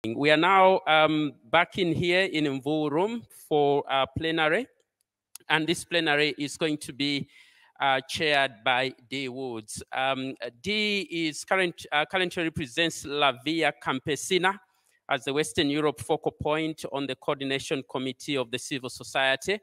We are now back in here in Mvu room for our plenary, and this plenary is going to be chaired by Dee Woods. Dee is currently represents La Via Campesina as the Western Europe focal point on the Coordination Committee of the Civil Society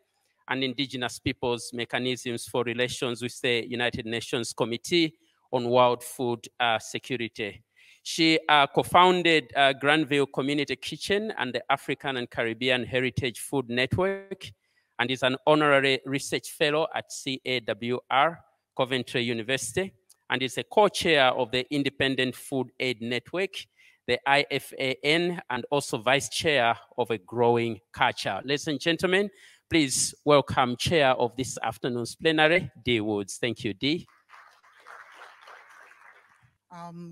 and Indigenous Peoples Mechanisms for Relations with the United Nations Committee on World Food Security. She co-founded Granville Community Kitchen and the African and Caribbean Heritage Food Network, and is an honorary research fellow at CAWR, Coventry University, and is a co-chair of the Independent Food Aid Network, the IFAN, and also vice chair of a growing culture. Ladies and gentlemen, please welcome chair of this afternoon's plenary, Dee Woods. Thank you, Dee.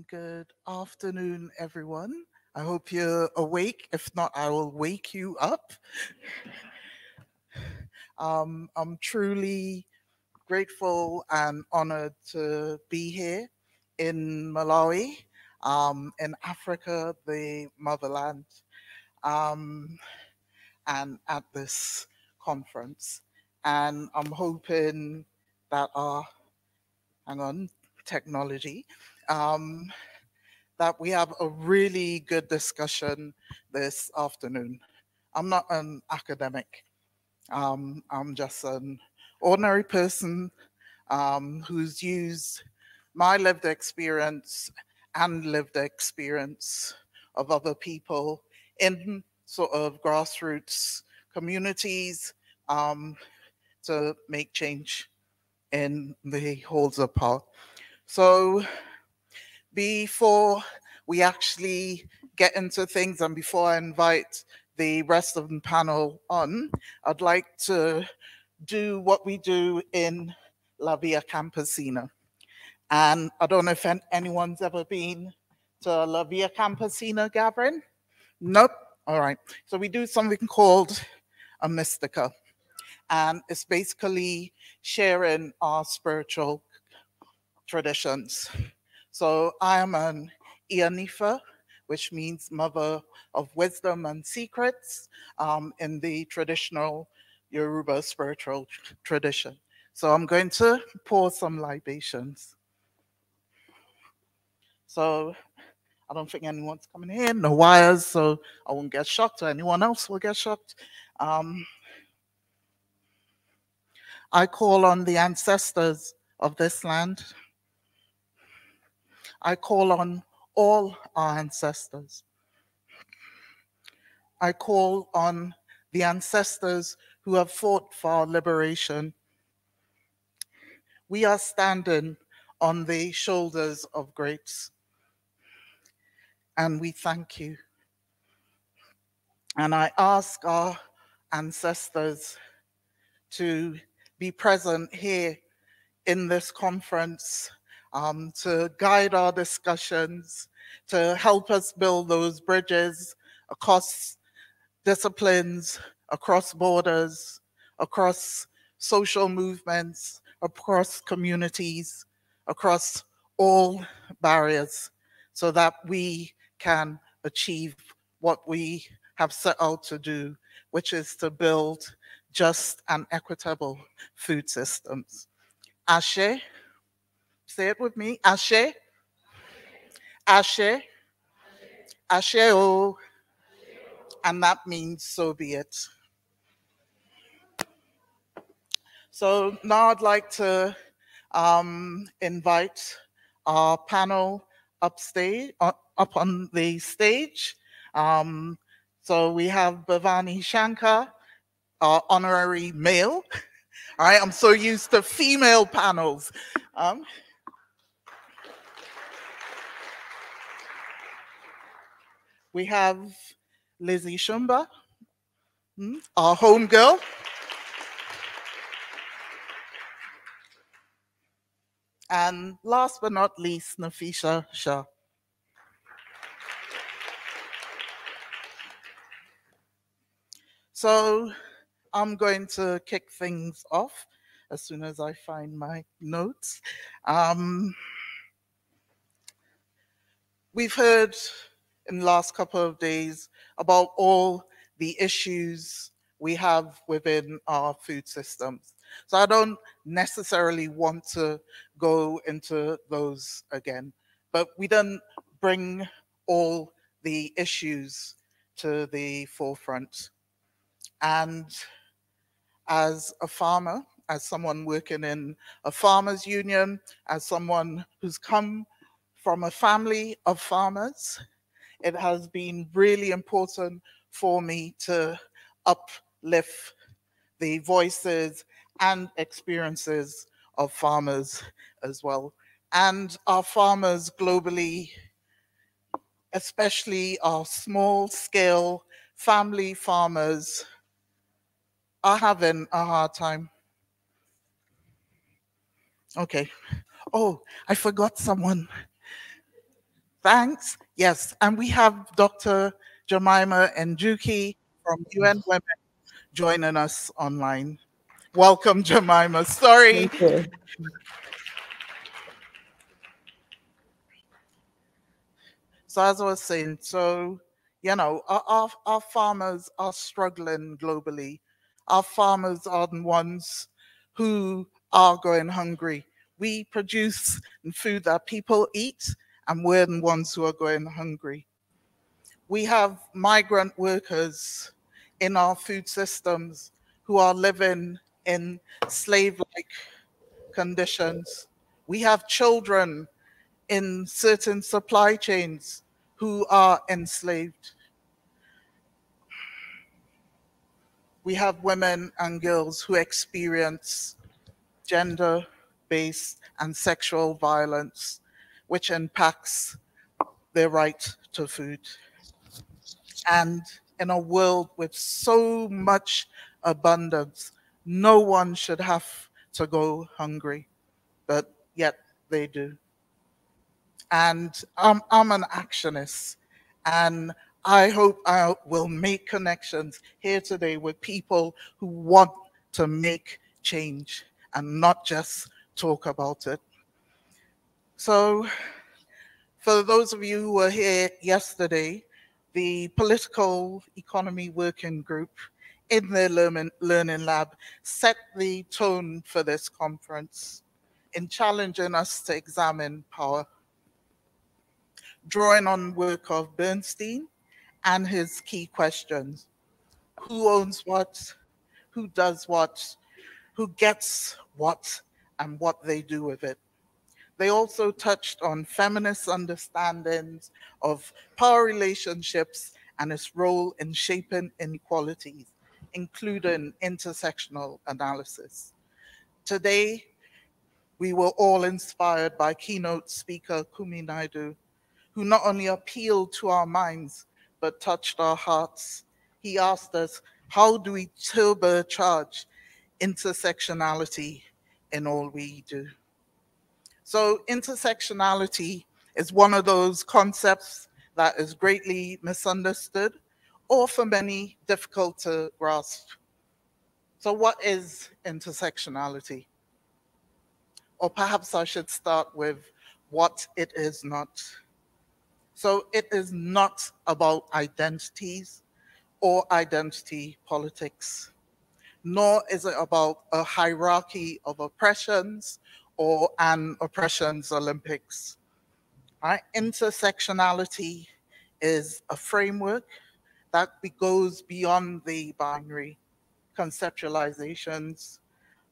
Good afternoon, everyone. I hope you're awake. If not, I will wake you up. I'm truly grateful and honored to be here in Malawi, in Africa, the motherland, and at this conference. And I'm hoping that technology, that we have a really good discussion this afternoon. I'm not an academic. I'm just an ordinary person who's used my lived experience and lived experience of other people in sort of grassroots communities to make change in the wholes of power. So before we actually get into things and before I invite the rest of the panel on, I'd like to do what we do in La Via Campesina. And I don't know if anyone's ever been to La Via Campesina gathering. Nope. All right. So we do something called a mystica. And it's basically sharing our spiritual traditions. So I am an Ianifa, which means mother of wisdom and secrets in the traditional Yoruba spiritual tradition. So I'm going to pour some libations. So I don't think anyone's coming in, no wires, so I won't get shocked or anyone else will get shocked. I call on the ancestors of this land. I call on all our ancestors. I call on the ancestors who have fought for our liberation. We are standing on the shoulders of greats, and we thank you. And I ask our ancestors to be present here in this conference, to guide our discussions, to help us build those bridges across disciplines, across borders, across social movements, across communities, across all barriers, so that we can achieve what we have set out to do, which is to build just and equitable food systems. Ashe, say it with me, Ashe, Ashe, Ashe, oh, and that means so be it. So now I'd like to invite our panel up on the stage. So we have Bhavani Shankar, our honorary male. All right, I'm so used to female panels. We have Lizzie Shumba, our homegirl. And last but not least, Nafisha Shah. So I'm going to kick things off as soon as I find my notes. We've heard in the last couple of days about all the issues we have within our food systems. So I don't necessarily want to go into those again, but we don't bring all the issues to the forefront. And as a farmer, as someone working in a farmers union, as someone who's come from a family of farmers, it has been really important for me to uplift the voices and experiences of farmers as well. And our farmers globally, especially our small scale family farmers, are having a hard time. Okay. Oh, I forgot someone. Thanks. Yes. And we have Dr. Jemima Njuki from UN Women joining us online. Welcome, Jemima. Sorry. Thank you. So as I was saying, our farmers are struggling globally. Our farmers are the ones who are going hungry. We produce food that people eat, and we're the ones who are going hungry. We have migrant workers in our food systems who are living in slave-like conditions. We have children in certain supply chains who are enslaved. We have women and girls who experience gender-based and sexual violence, which impacts their right to food. And in a world with so much abundance, no one should have to go hungry, but yet they do. And I'm an actionist, and I hope I will make connections here today with people who want to make change and not just talk about it. So for those of you who were here yesterday, the Political Economy Working Group in their learning lab set the tone for this conference in challenging us to examine power, drawing on work of Bernstein and his key questions. Who owns what? Who does what? Who gets what? And what they do with it. They also touched on feminist understandings of power relationships and its role in shaping inequalities, including intersectional analysis. Today, we were all inspired by keynote speaker Kumi Naidoo, who not only appealed to our minds, but touched our hearts. He asked us, how do we turbocharge intersectionality in all we do? So intersectionality is one of those concepts that is greatly misunderstood or for many difficult to grasp. So what is intersectionality? Or perhaps I should start with what it is not. So it is not about identities or identity politics, nor is it about a hierarchy of oppressions or an oppressions Olympics. Right? Intersectionality is a framework that goes beyond the binary conceptualizations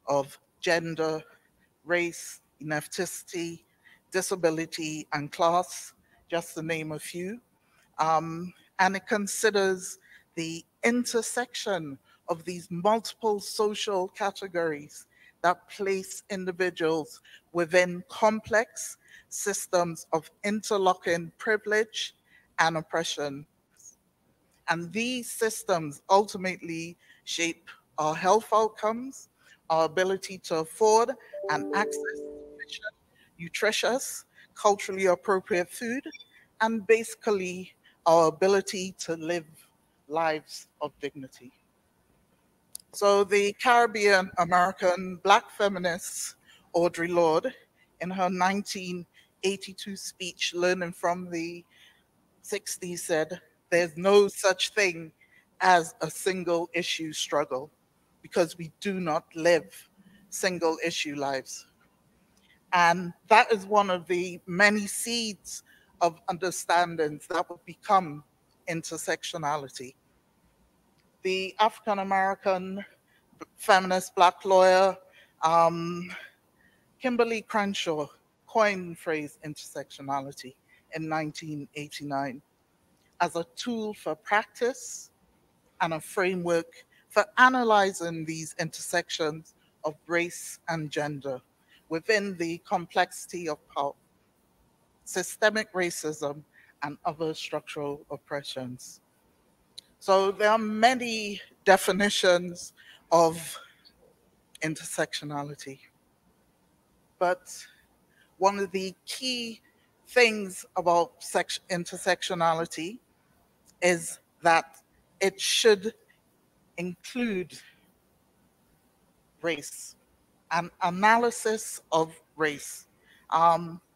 of gender, race, ethnicity, disability, and class, just to name a few. And it considers the intersection of these multiple social categories that place individuals within complex systems of interlocking privilege and oppression. And these systems ultimately shape our health outcomes, our ability to afford and access sufficient, nutritious, culturally appropriate food, and basically our ability to live lives of dignity. So the Caribbean American Black feminist Audre Lorde, in her 1982 speech, Learning from the 60 said, there's no such thing as a single issue struggle because we do not live single issue lives. And that is one of the many seeds of understandings that would become intersectionality. The African American feminist black lawyer, um, Kimberly Crenshaw, coined the phrase intersectionality in 1989 as a tool for practice and a framework for analyzing these intersections of race and gender within the complexity of power, systemic racism, and other structural oppressions. So there are many definitions of intersectionality, but one of the key things about intersectionality is that it should include race, an analysis of race.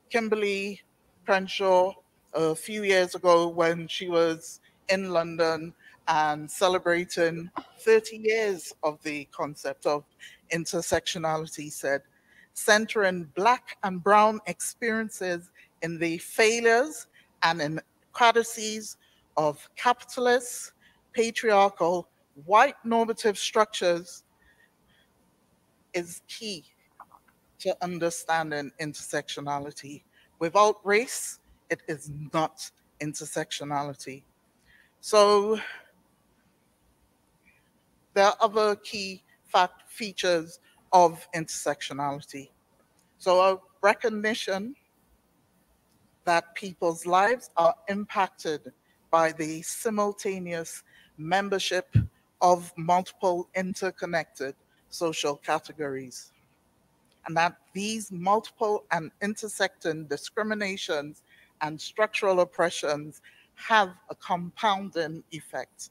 Kimberly Crenshaw, a few years ago when she was in London and celebrating 30 years of the concept of intersectionality, said, centering Black and Brown experiences in the failures and inequalities of capitalist, patriarchal, white normative structures is key to understanding intersectionality. Without race, it is not intersectionality. So there are other key features of intersectionality. So a recognition that people's lives are impacted by the simultaneous membership of multiple interconnected social categories, and that these multiple and intersecting discriminations and structural oppressions have a compounding effect.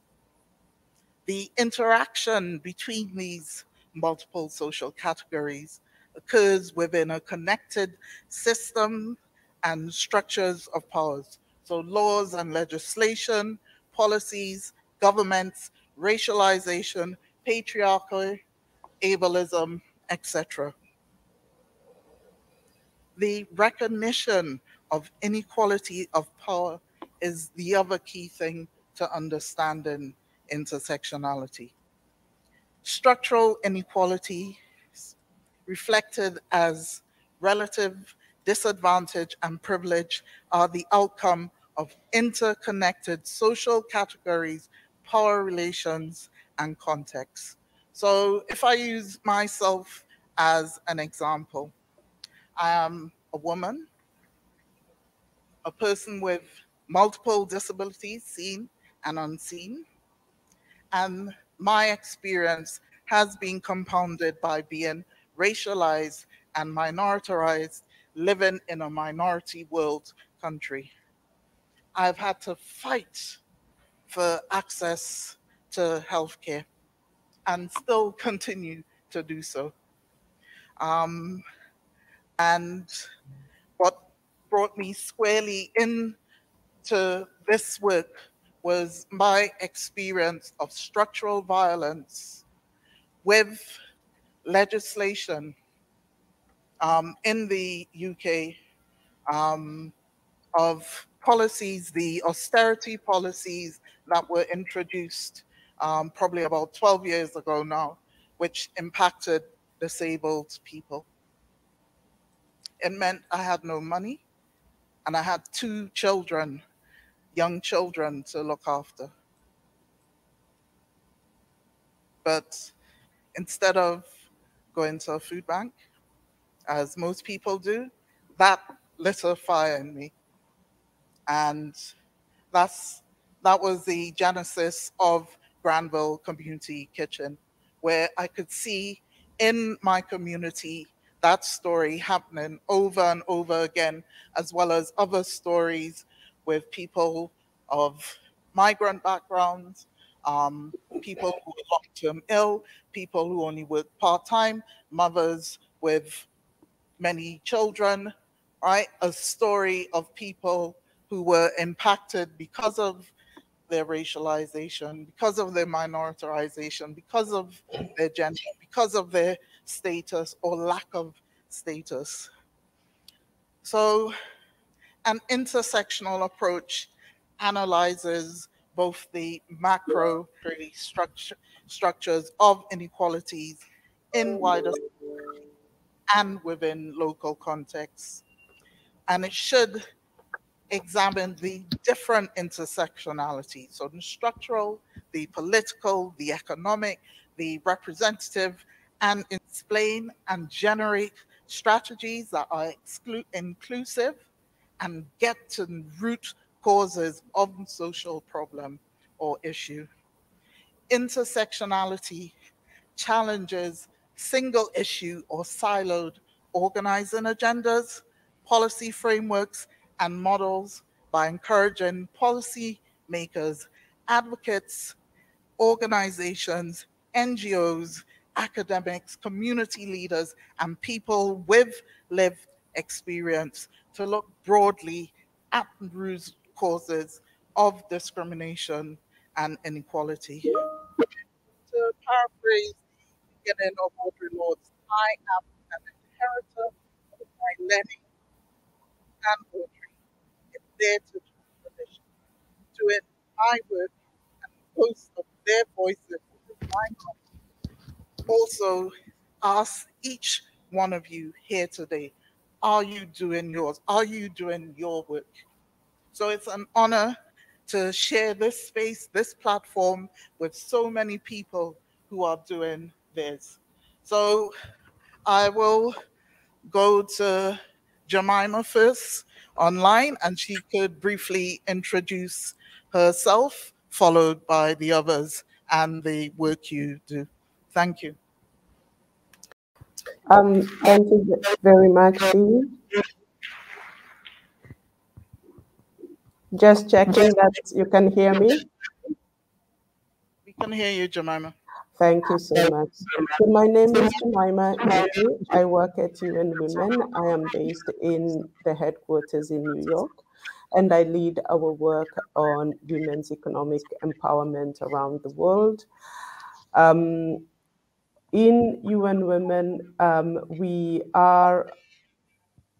The interaction between these multiple social categories occurs within a connected system and structures of powers. So laws and legislation, policies, governments, racialization, patriarchy, ableism, etc. The recognition of inequality of power is the other key thing to understanding intersectionality. Structural inequality reflected as relative disadvantage and privilege are the outcome of interconnected social categories, power relations, and contexts. So if I use myself as an example, I am a woman, a person with multiple disabilities, seen and unseen, and my experience has been compounded by being racialized and minoritized, living in a minority world country. I've had to fight for access to healthcare and still continue to do so. Um, and what brought me squarely into this work was my experience of structural violence with legislation in the UK, um, of policies, the austerity policies that were introduced probably about 12 years ago now, which impacted disabled people. It meant I had no money and I had two children, young children to look after. But instead of going to a food bank, as most people do, that lit a fire in me. And that's that was the genesis of Granville Community Kitchen, where I could see in my community that story happening over and over again, as well as other stories with people of migrant backgrounds, people who are long-term ill, people who only work part-time, mothers with many children, right? A story of people who were impacted because of their racialization, because of their minoritization, because of their gender, because of their status or lack of status. So an intersectional approach analyzes both the macro structures of inequalities in wider and within local contexts. And it should examine the different intersectionalities, so the structural, the political, the economic, the representative, and explain and generate strategies that are inclusive and get to the root causes of social problem or issue. Intersectionality challenges single issue or siloed organizing agendas, policy frameworks, and models by encouraging policy makers, advocates, organizations, NGOs, academics, community leaders, and people with lived experience to look broadly at the root causes of discrimination and inequality. To paraphrase the beginning of Audre Lorde's, I am an inheritor of my learning and poetry. It's there to tradition, to it my work and host of their voices in my mouth. Also, ask each one of you here today, are you doing yours? Are you doing your work? So it's an honor to share this space, this platform with so many people who are doing this. So I will go to Jemima first online, and she could briefly introduce herself, followed by the others and the work you do. Thank you. Thank you very much, Dee. Just checking that you can hear me. We can hear you, Jemima. Thank you so much. So my name is Jemima Dee. I work at UN Women. I am based in the headquarters in New York, and I lead our work on women's economic empowerment around the world. In UN Women, we are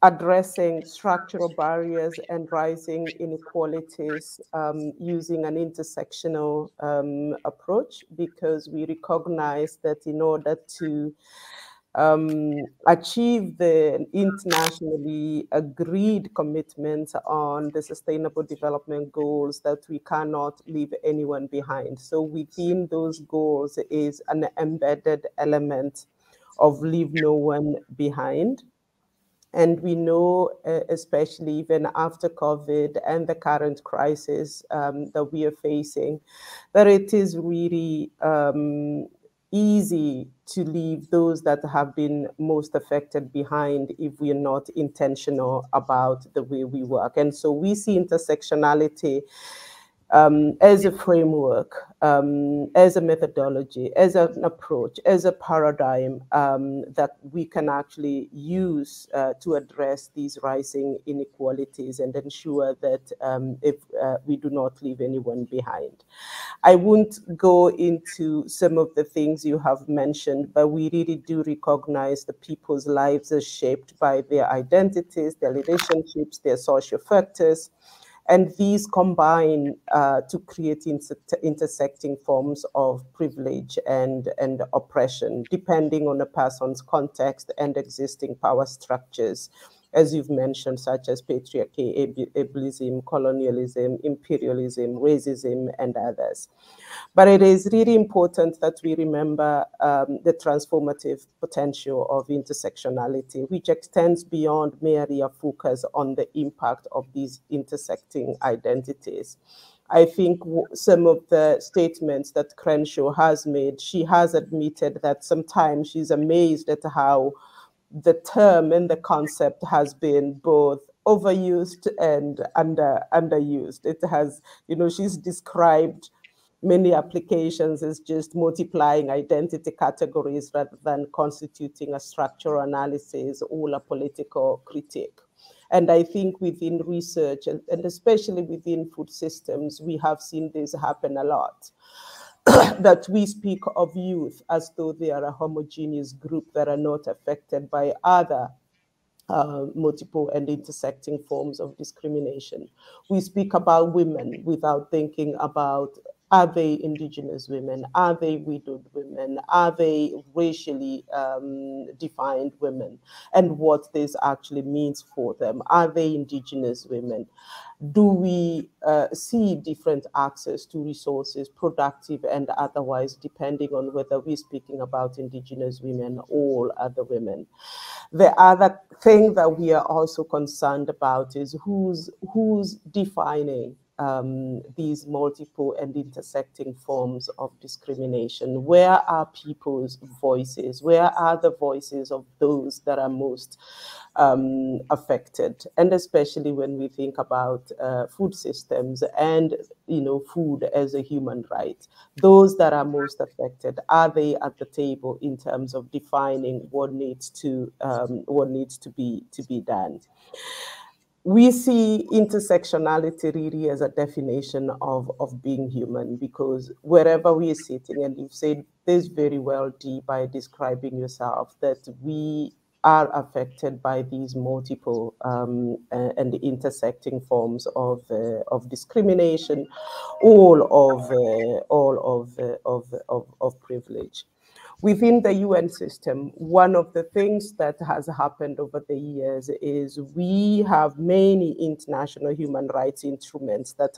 addressing structural barriers and rising inequalities using an intersectional approach, because we recognize that in order to achieve the internationally agreed commitments on the Sustainable Development Goals, that we cannot leave anyone behind. So within those goals is an embedded element of leave no one behind. And we know, especially even after COVID and the current crisis that we are facing, that it is really easy to leave those that have been most affected behind if we're not intentional about the way we work. And so we see intersectionality as a framework, as a methodology, as an approach, as a paradigm that we can actually use to address these rising inequalities and ensure that if we do not leave anyone behind. I won't go into some of the things you have mentioned, but we really do recognize that people's lives are shaped by their identities, their relationships, their social factors. And these combine to create intersecting forms of privilege and oppression, depending on a person's context and existing power structures, as you've mentioned, such as patriarchy, ableism, colonialism, imperialism, racism, and others. But it is really important that we remember the transformative potential of intersectionality, which extends beyond merely a focus on the impact of these intersecting identities. I think some of the statements that Crenshaw has made, she has admitted that sometimes she's amazed at how the term and the concept has been both overused and underused. It has, she's described many applications as just multiplying identity categories rather than constituting a structural analysis or a political critique. And I think within research, and especially within food systems, we have seen this happen a lot. That we speak of youth as though they are a homogeneous group that are not affected by other multiple and intersecting forms of discrimination. We speak about women without thinking about, are they indigenous women? Are they widowed women? Are they racially defined women? And what this actually means for them. Are they indigenous women? Do we see different access to resources, productive and otherwise, depending on whether we're speaking about indigenous women or other women? The other thing that we are also concerned about is who's defining these multiple and intersecting forms of discrimination. Where are people's voices? Where are the voices of those that are most affected? And especially when we think about food systems and food as a human right, those that are most affected, are they at the table in terms of defining what needs to be done? We see intersectionality really as a definition of being human, because wherever we are sitting, and you've said this very well, Dee, by describing yourself, that we are affected by these multiple and intersecting forms of discrimination, all of privilege. Within the UN system, one of the things that has happened over the years is we have many international human rights instruments that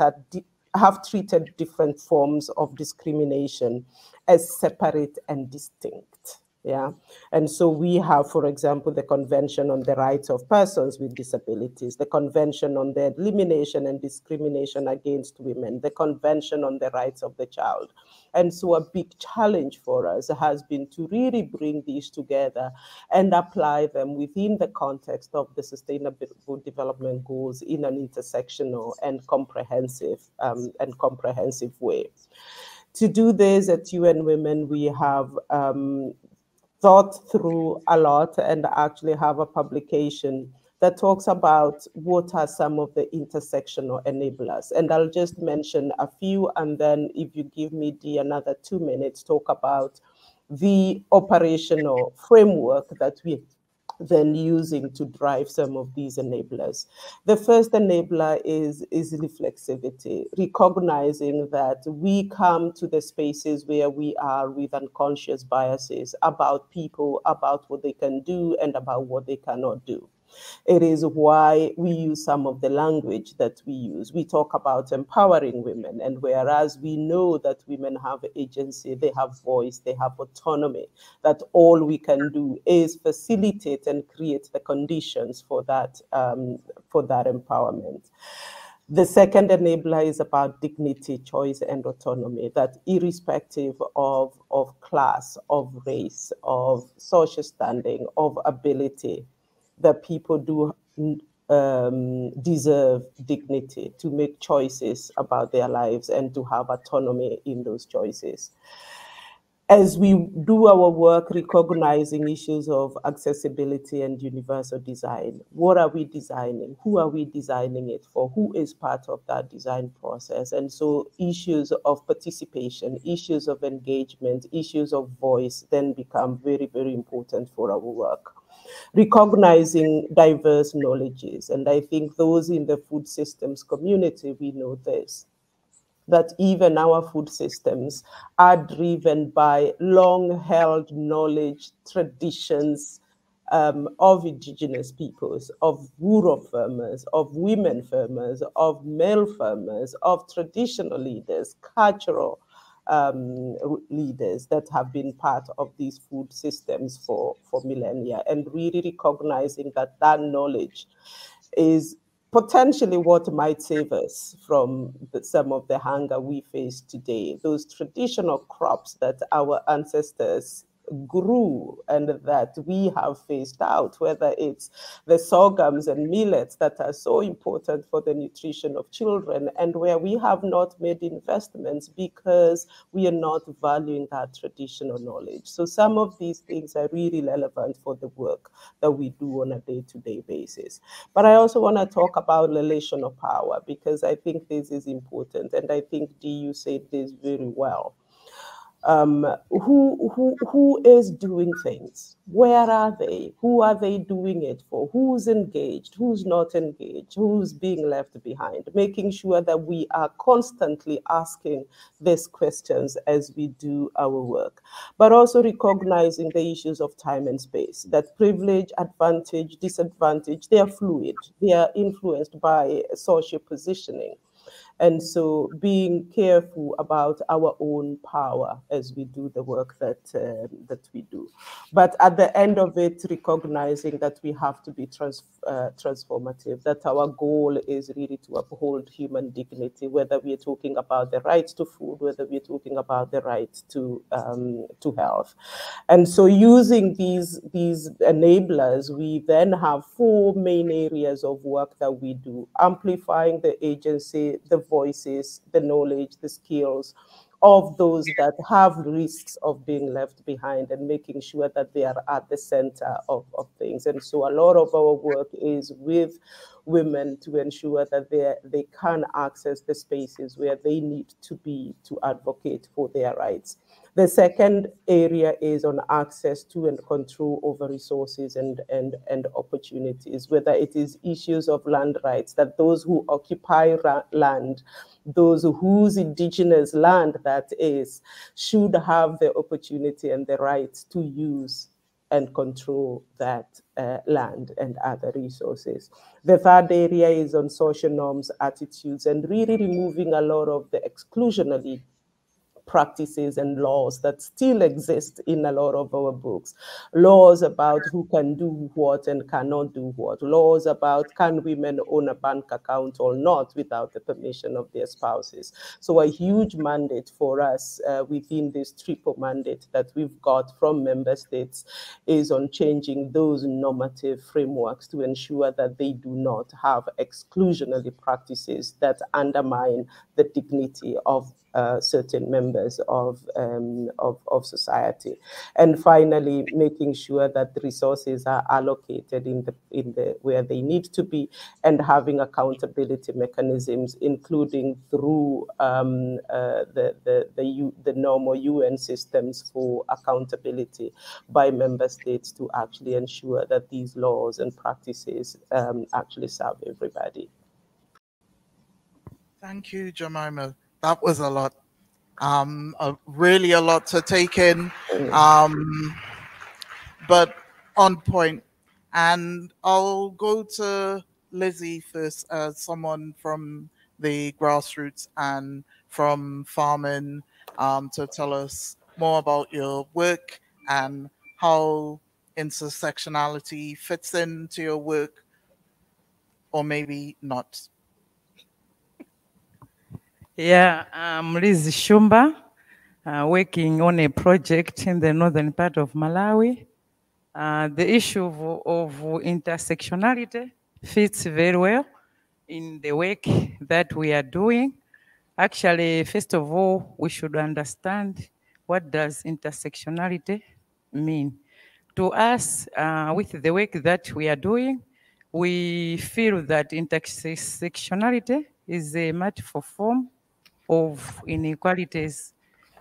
have treated different forms of discrimination as separate and distinct. Yeah. And so we have, for example, the Convention on the Rights of Persons with Disabilities, the Convention on the Elimination and Discrimination Against Women, the Convention on the Rights of the Child. And so a big challenge for us has been to really bring these together and apply them within the context of the Sustainable Development Goals in an intersectional and comprehensive way. To do this at UN Women, we have thought through a lot and actually have a publication that talks about what are some of the intersectional enablers. And I'll just mention a few, and then if you give me another 2 minutes, talk about the operational framework that we then using to drive some of these enablers. The first enabler is reflexivity, recognizing that we come to the spaces where we are with unconscious biases about people, about what they can do and about what they cannot do. It is why we use some of the language that we use. We talk about empowering women, and whereas we know that women have agency, they have voice, they have autonomy, that all we can do is facilitate and create the conditions for that empowerment. The second enabler is about dignity, choice, and autonomy, that irrespective of class, of race, of social standing, of ability, that people do deserve dignity to make choices about their lives and to have autonomy in those choices. As we do our work recognizing issues of accessibility and universal design, what are we designing? Who are we designing it for? Who is part of that design process? And so issues of participation, issues of engagement, issues of voice then become very, very important for our work. Recognizing diverse knowledges. And I think those in the food systems community, we know this, that even our food systems are driven by long-held knowledge, traditions of indigenous peoples, of rural farmers, of women farmers, of male farmers, of traditional leaders, cultural leaders that have been part of these food systems for millennia, and really recognizing that knowledge is potentially what might save us from some of the hunger we face today. Those traditional crops that our ancestors grew and that we have phased out, whether it's the sorghums and millets that are so important for the nutrition of children, and where we have not made investments because we are not valuing that traditional knowledge. So some of these things are really relevant for the work that we do on a day-to-day basis. But I also want to talk about relational power, because I think this is important, and I think DU said this very well. Who is doing things? Where are they? Who are they doing it for? Who's engaged? Who's not engaged? Who's being left behind? Making sure that we are constantly asking these questions as we do our work, but also recognizing the issues of time and space, that privilege, advantage, disadvantage, they are fluid. They are influenced by social positioning. And so being careful about our own power as we do the work that we do. But at the end of it, recognizing that we have to be transformative, that our goal is really to uphold human dignity, whether we're talking about the right to food, whether we're talking about the right to health. And so using these enablers, we then have 4 main areas of work that we do: amplifying the agency, the voices, the knowledge, the skills of those that have risks of being left behind, and making sure that they are at the center of things. And so a lot of our work is with women to ensure that they can access the spaces where they need to be to advocate for their rights. The second area is on access to and control over resources and opportunities, whether it is issues of land rights, that those who occupy land, those whose indigenous land that is, should have the opportunity and the right to use and control that land and other resources. The third area is on social norms, attitudes, and really removing a lot of the exclusionary practices and laws that still exist in a lot of our books. Laws about who can do what and cannot do what. Laws about can women own a bank account or not without the permission of their spouses. So a huge mandate for us within this triple mandate that we've got from member states is on changing those normative frameworks to ensure that they do not have exclusionary practices that undermine the dignity of certain members of society. And finally, making sure that the resources are allocated in the where they need to be, and having accountability mechanisms, including through the normal UN systems for accountability by member states, to actually ensure that these laws and practices actually serve everybody. Thank you, Jemima. That was a lot. Really a lot to take in, but on point. And I'll go to Lizzie first, as someone from the grassroots and from farming, to tell us more about your work and how intersectionality fits into your work, or maybe not. Yeah, I'm Liz Shumba, working on a project in the northern part of Malawi. The issue of intersectionality fits very well in the work that we are doing. Actually, first of all, we should understand, what does intersectionality mean? To us, with the work that we are doing, we feel that intersectionality is a multiple form of inequalities,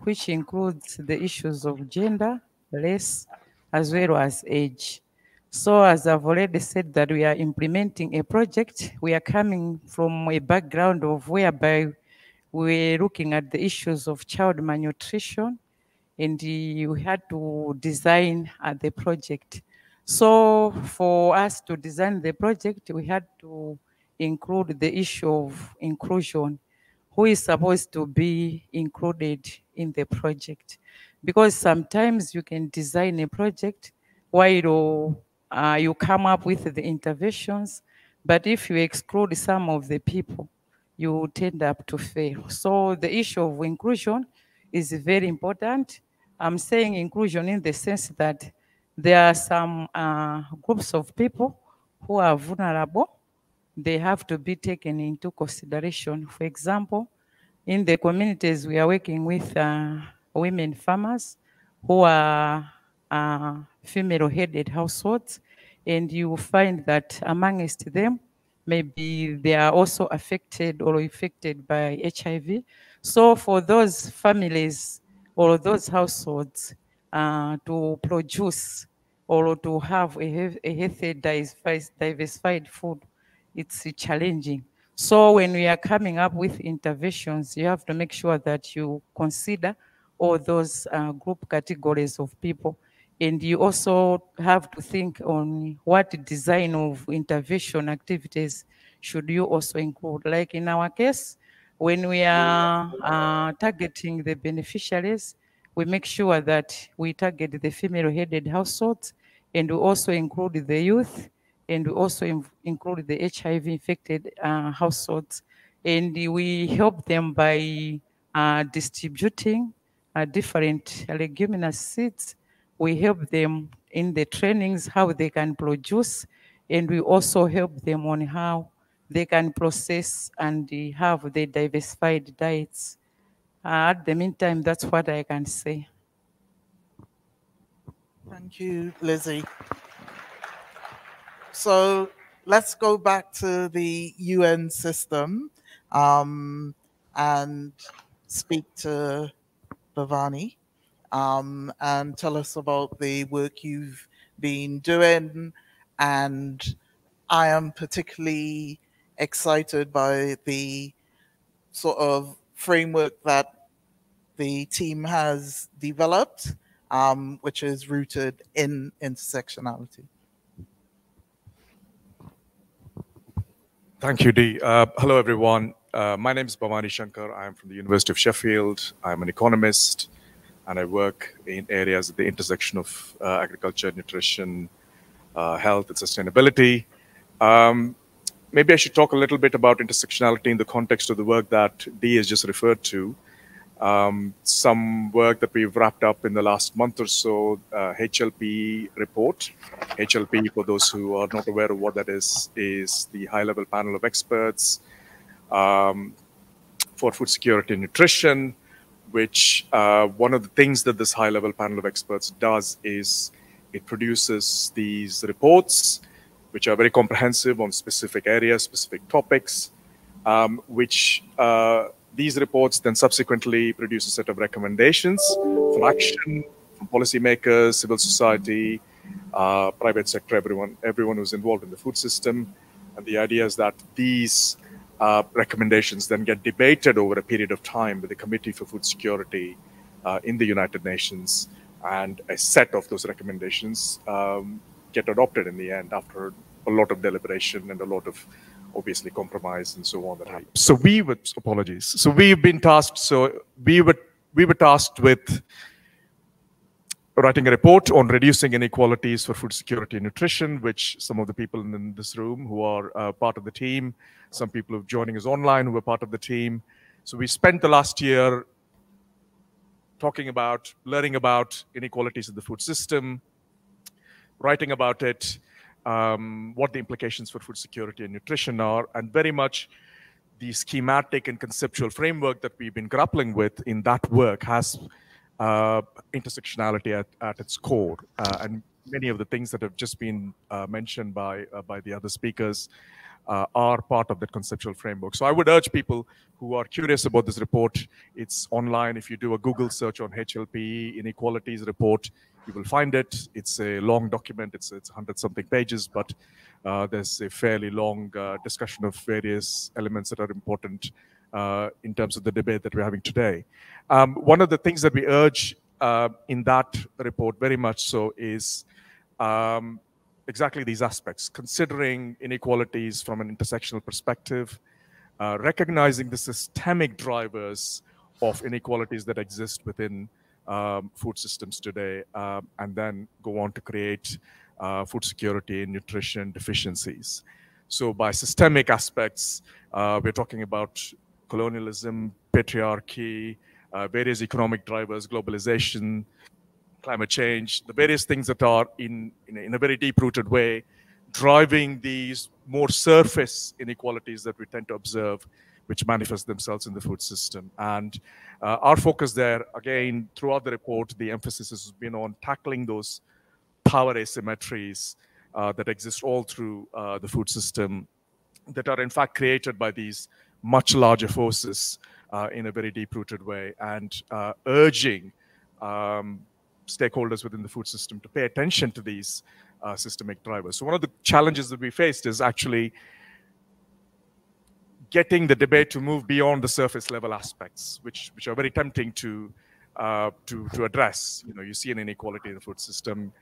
which includes the issues of gender, race, as well as age. So as I've already said that we are implementing a project, we are coming from a background of whereby we're looking at the issues of child malnutrition, and we had to design the project. So for us to design the project, we had to include the issue of inclusion. Who is supposed to be included in the project? Because sometimes you can design a project while you come up with the interventions, but if you exclude some of the people, you tend up to fail. So the issue of inclusion is very important I'm saying inclusion in the sense that there are some groups of people who are vulnerable. They have to be taken into consideration. For example, in the communities we are working with women farmers who are female-headed households, and you find that amongst them, maybe they are also affected or infected by HIV. So for those families or those households to produce or to have a healthy, diversified food, it's challenging. So when we are coming up with interventions, you have to make sure that you consider all those group categories of people. And you also have to think on what design of intervention activities should you also include. Like in our case, when we are targeting the beneficiaries, we make sure that we target the female-headed households, and we also include the youth, and we also include the HIV-infected households. And we help them by distributing different leguminous seeds. We help them in the trainings, how they can produce, and we also help them on how they can process and have the diversified diets. At the meantime, that's what I can say. Thank you, Lizzie. So let's go back to the UN system and speak to Bhavani and tell us about the work you've been doing. And I am particularly excited by the sort of framework that the team has developed, which is rooted in intersectionality. Thank you, Dee. Hello, everyone. My name is Bhavani Shankar. I'm from the University of Sheffield. I'm an economist, and I work in areas at the intersection of agriculture, nutrition, health, and sustainability. Maybe I should talk a little bit about intersectionality in the context of the work that Dee has just referred to. Some work that we've wrapped up in the last month or so, HLP report. HLP, for those who are not aware of what that is the high-level panel of experts for food security and nutrition, which one of the things that this high-level panel of experts does is it produces these reports, which are very comprehensive on specific areas, specific topics, which these reports then subsequently produce a set of recommendations for action from policymakers, civil society, private sector, everyone who's involved in the food system. And the idea is that these recommendations then get debated over a period of time with the Committee for Food Security in the United Nations, and a set of those recommendations get adopted in the end after a lot of deliberation and a lot of obviously compromise and so on that happens. So we've been tasked. So we were tasked with writing a report on reducing inequalities for food security and nutrition, which some of the people in this room who are part of the team, some people who are joining us online who are part of the team. So we spent the last year talking about, learning about inequalities in the food system, writing about it, what the implications for food security and nutrition are, and very much the schematic and conceptual framework that we've been grappling with in that work has intersectionality at its core. And many of the things that have just been mentioned by the other speakers are part of that conceptual framework. So I would urge people who are curious about this report, it's online. If you do a Google search on HLP inequalities report, you will find it. It's a long document. It's 100-something pages, but there's a fairly long discussion of various elements that are important in terms of the debate that we're having today. One of the things that we urge in that report very much so is exactly these aspects, considering inequalities from an intersectional perspective, recognizing the systemic drivers of inequalities that exist within food systems today, and then go on to create food security and nutrition deficiencies. So by systemic aspects, we're talking about colonialism, patriarchy, various economic drivers, globalization, climate change, the various things that are in a very deep-rooted way driving these more surface inequalities that we tend to observe, which manifest themselves in the food system. And our focus there, again, throughout the report, the emphasis has been on tackling those power asymmetries that exist all through the food system, that are in fact created by these much larger forces in a very deep-rooted way, and urging stakeholders within the food system to pay attention to these systemic drivers. So one of the challenges that we faced is actually getting the debate to move beyond the surface level aspects, which are very tempting to address. You know, you see an inequality in the food system,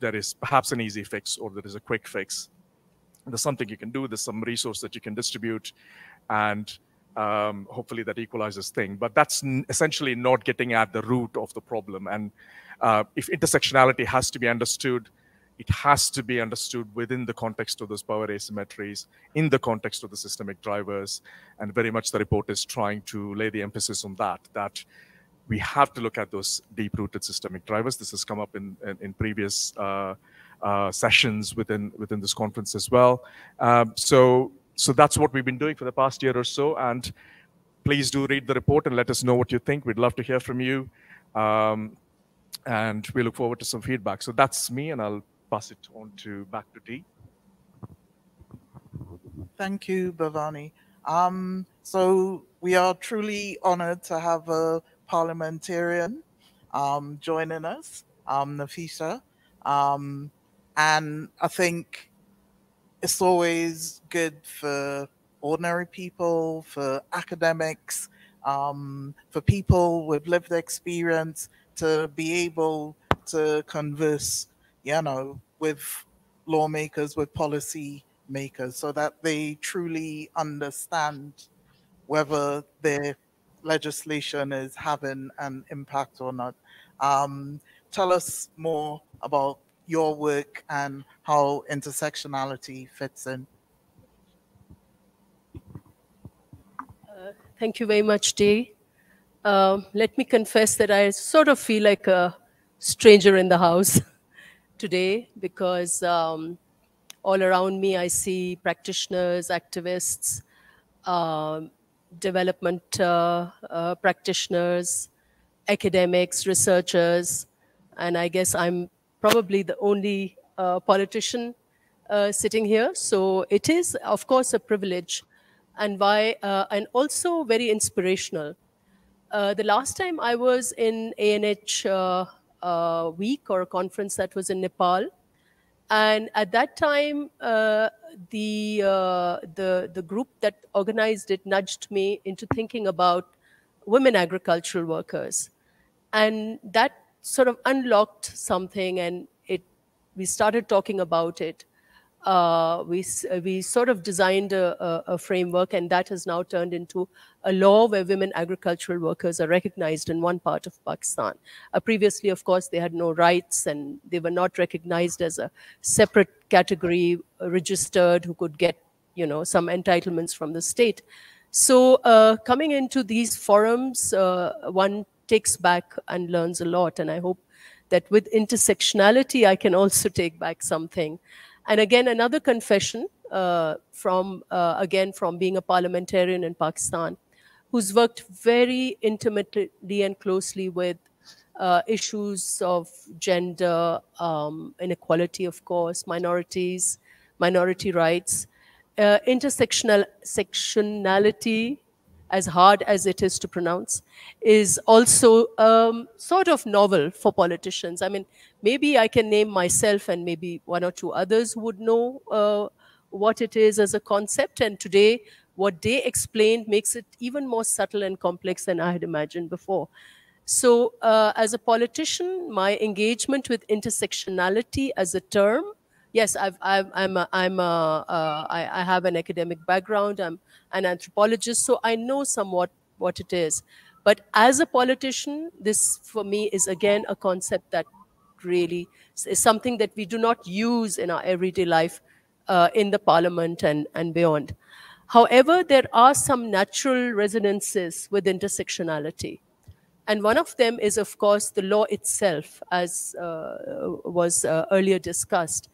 there is perhaps an easy fix or there is a quick fix. There's something you can do, there's some resource that you can distribute, and hopefully that equalizes things. But that's essentially not getting at the root of the problem. And if intersectionality has to be understood, it has to be understood within the context of those power asymmetries, in the context of the systemic drivers. And very much the report is trying to lay the emphasis on that we have to look at those deep-rooted systemic drivers. This has come up in previous sessions within this conference as well. So that's what we've been doing for the past year or so. And please do read the report and let us know what you think. We'd love to hear from you. And we look forward to some feedback. So that's me, and I'll pass it on back to Dee. Thank you, Bhavani. So we are truly honored to have a parliamentarian joining us, Nafisa. And I think it's always good for ordinary people, for academics, for people with lived experience to be able to converse, you know, with lawmakers, with policy makers, so that they truly understand whether their legislation is having an impact or not. Tell us more about your work and how intersectionality fits in. Thank you very much, Dee. Let me confess that I sort of feel like a stranger in the house today, because all around me I see practitioners, activists, development practitioners, academics, researchers, and I guess I'm probably the only politician sitting here. So it is, of course, a privilege, and also very inspirational. The last time I was in ANH week, or a conference that was in Nepal, and at that time, the group that organized it nudged me into thinking about women agricultural workers, and that sort of unlocked something, and we started talking about it. We sort of designed a framework, and that has now turned into a law where women agricultural workers are recognized in one part of Pakistan. Previously, of course, they had no rights, and they were not recognized as a separate category, registered, who could get, you know, some entitlements from the state. So coming into these forums, one takes back and learns a lot, and I hope that with intersectionality, I can also take back something. And again, another confession from being a parliamentarian in Pakistan, who's worked very intimately and closely with issues of gender, inequality, of course, minorities, minority rights, intersectionality, as hard as it is to pronounce, is also sort of novel for politicians. I mean, maybe I can name myself and maybe one or two others who would know what it is as a concept. And today, what they explained makes it even more subtle and complex than I had imagined before. So as a politician, my engagement with intersectionality as a term, yes, I have an academic background. I'm an anthropologist, so I know somewhat what it is. But as a politician, this for me is again a concept that really is something that we do not use in our everyday life in the parliament and beyond. However, there are some natural resonances with intersectionality. And one of them is, of course, the law itself, as was earlier discussed.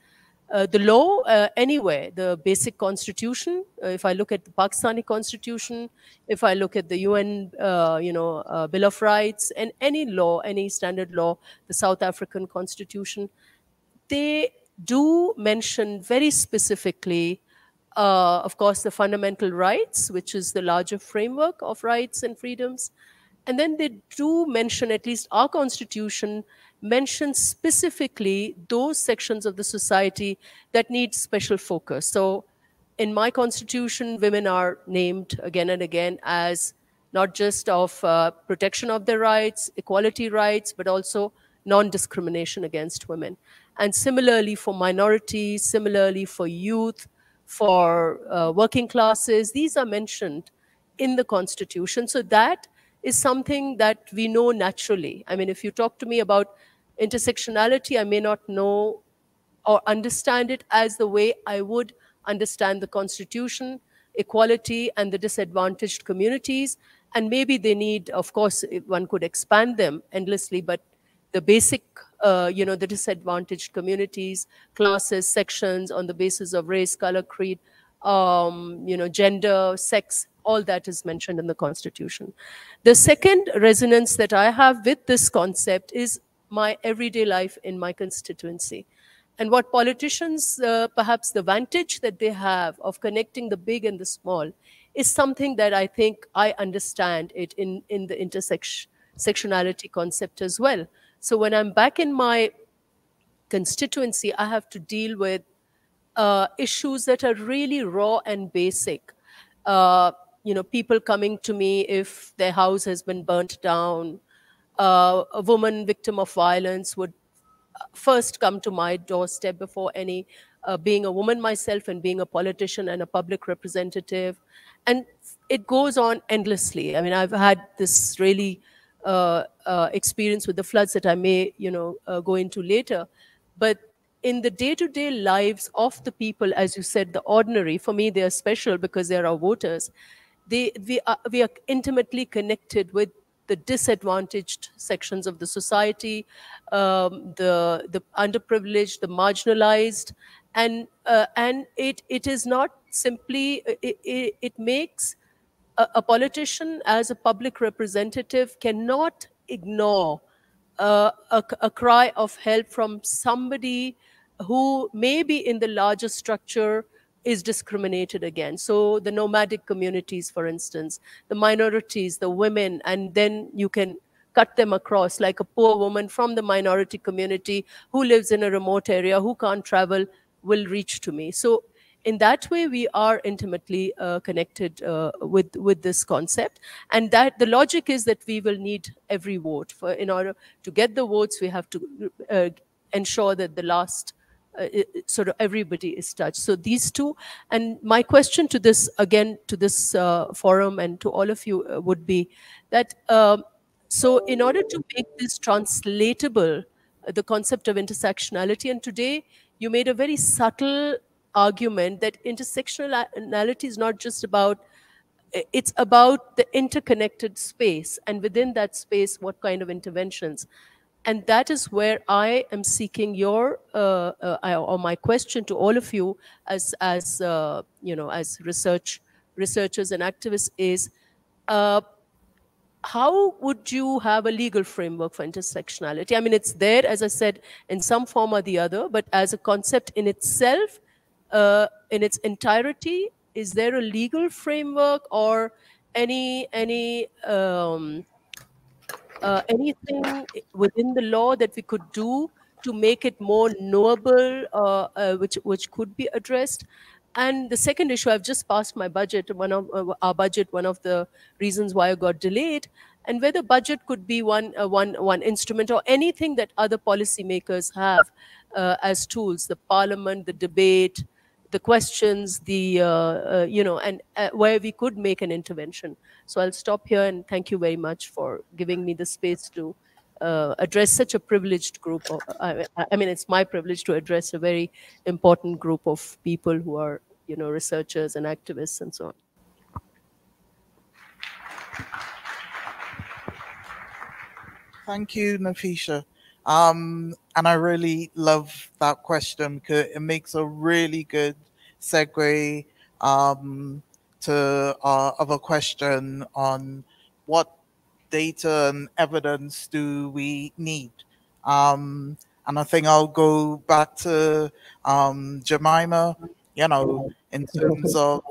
The law anywhere, the basic constitution, if I look at the Pakistani constitution, if I look at the UN, Bill of Rights, and any law, any standard law, the South African constitution, they do mention very specifically, of course, the fundamental rights, which is the larger framework of rights and freedoms. And then they do mention, at least our constitution mentions specifically those sections of the society that need special focus. So in my constitution, women are named again and again as not just of protection of their rights, equality rights, but also non-discrimination against women. And similarly for minorities, similarly for youth, for working classes, these are mentioned in the constitution. So that is something that we know naturally. I mean, if you talk to me about intersectionality, I may not know or understand it as the way I would understand the constitution, equality, and the disadvantaged communities. And maybe they need, of course, one could expand them endlessly, but the basic, the disadvantaged communities, classes, sections on the basis of race, color, creed, gender, sex, all that is mentioned in the Constitution. The second resonance that I have with this concept is my everyday life in my constituency. And what politicians, perhaps the vantage that they have of connecting the big and the small, is something that I think I understand it in the intersectionality concept as well. So when I'm back in my constituency, I have to deal with issues that are really raw and basic. People coming to me if their house has been burnt down. A woman victim of violence would first come to my doorstep before any, being a woman myself and being a politician and a public representative. And it goes on endlessly. I mean, I've had this really experience with the floods that I may, go into later. But in the day-to-day lives of the people, as you said, the ordinary, for me, they are special because they are our voters. We are intimately connected with the disadvantaged sections of the society, the underprivileged, the marginalized, and it is not simply, it makes a politician as a public representative cannot ignore a cry of help from somebody who maybe in the larger structure is discriminated against. So the nomadic communities, for instance, the minorities, the women, and then you can cut them across, like a poor woman from the minority community who lives in a remote area, who can't travel, will reach to me. So in that way, we are intimately connected with this concept. And that the logic is that we will need every vote. In order to get the votes, we have to ensure that the last sort of everybody is touched. So these two, and my question to this, again, to this forum and to all of you would be that, so in order to make this translatable, the concept of intersectionality, and today you made a very subtle argument that intersectionality is not just about, it's about the interconnected space, and within that space, what kind of interventions. And that is where I am seeking your, or my question to all of you as researchers and activists is, how would you have a legal framework for intersectionality? I mean, it's there, as I said, in some form or the other, but as a concept in itself, in its entirety, is there a legal framework or anything within the law that we could do to make it more knowable, which could be addressed? And the second issue, I've just passed my budget, our budget, one of the reasons why I got delayed, and whether budget could be one instrument or anything that other policymakers have as tools, the parliament, the debate, the questions, and where we could make an intervention. So I'll stop here and thank you very much for giving me the space to address such a privileged group. I mean, it's my privilege to address a very important group of people who are, researchers and activists and so on. Thank you, Nafisha. And I really love that question because it makes a really good segue to our other question on what data and evidence do we need. And I think I'll go back to Jemima, in terms of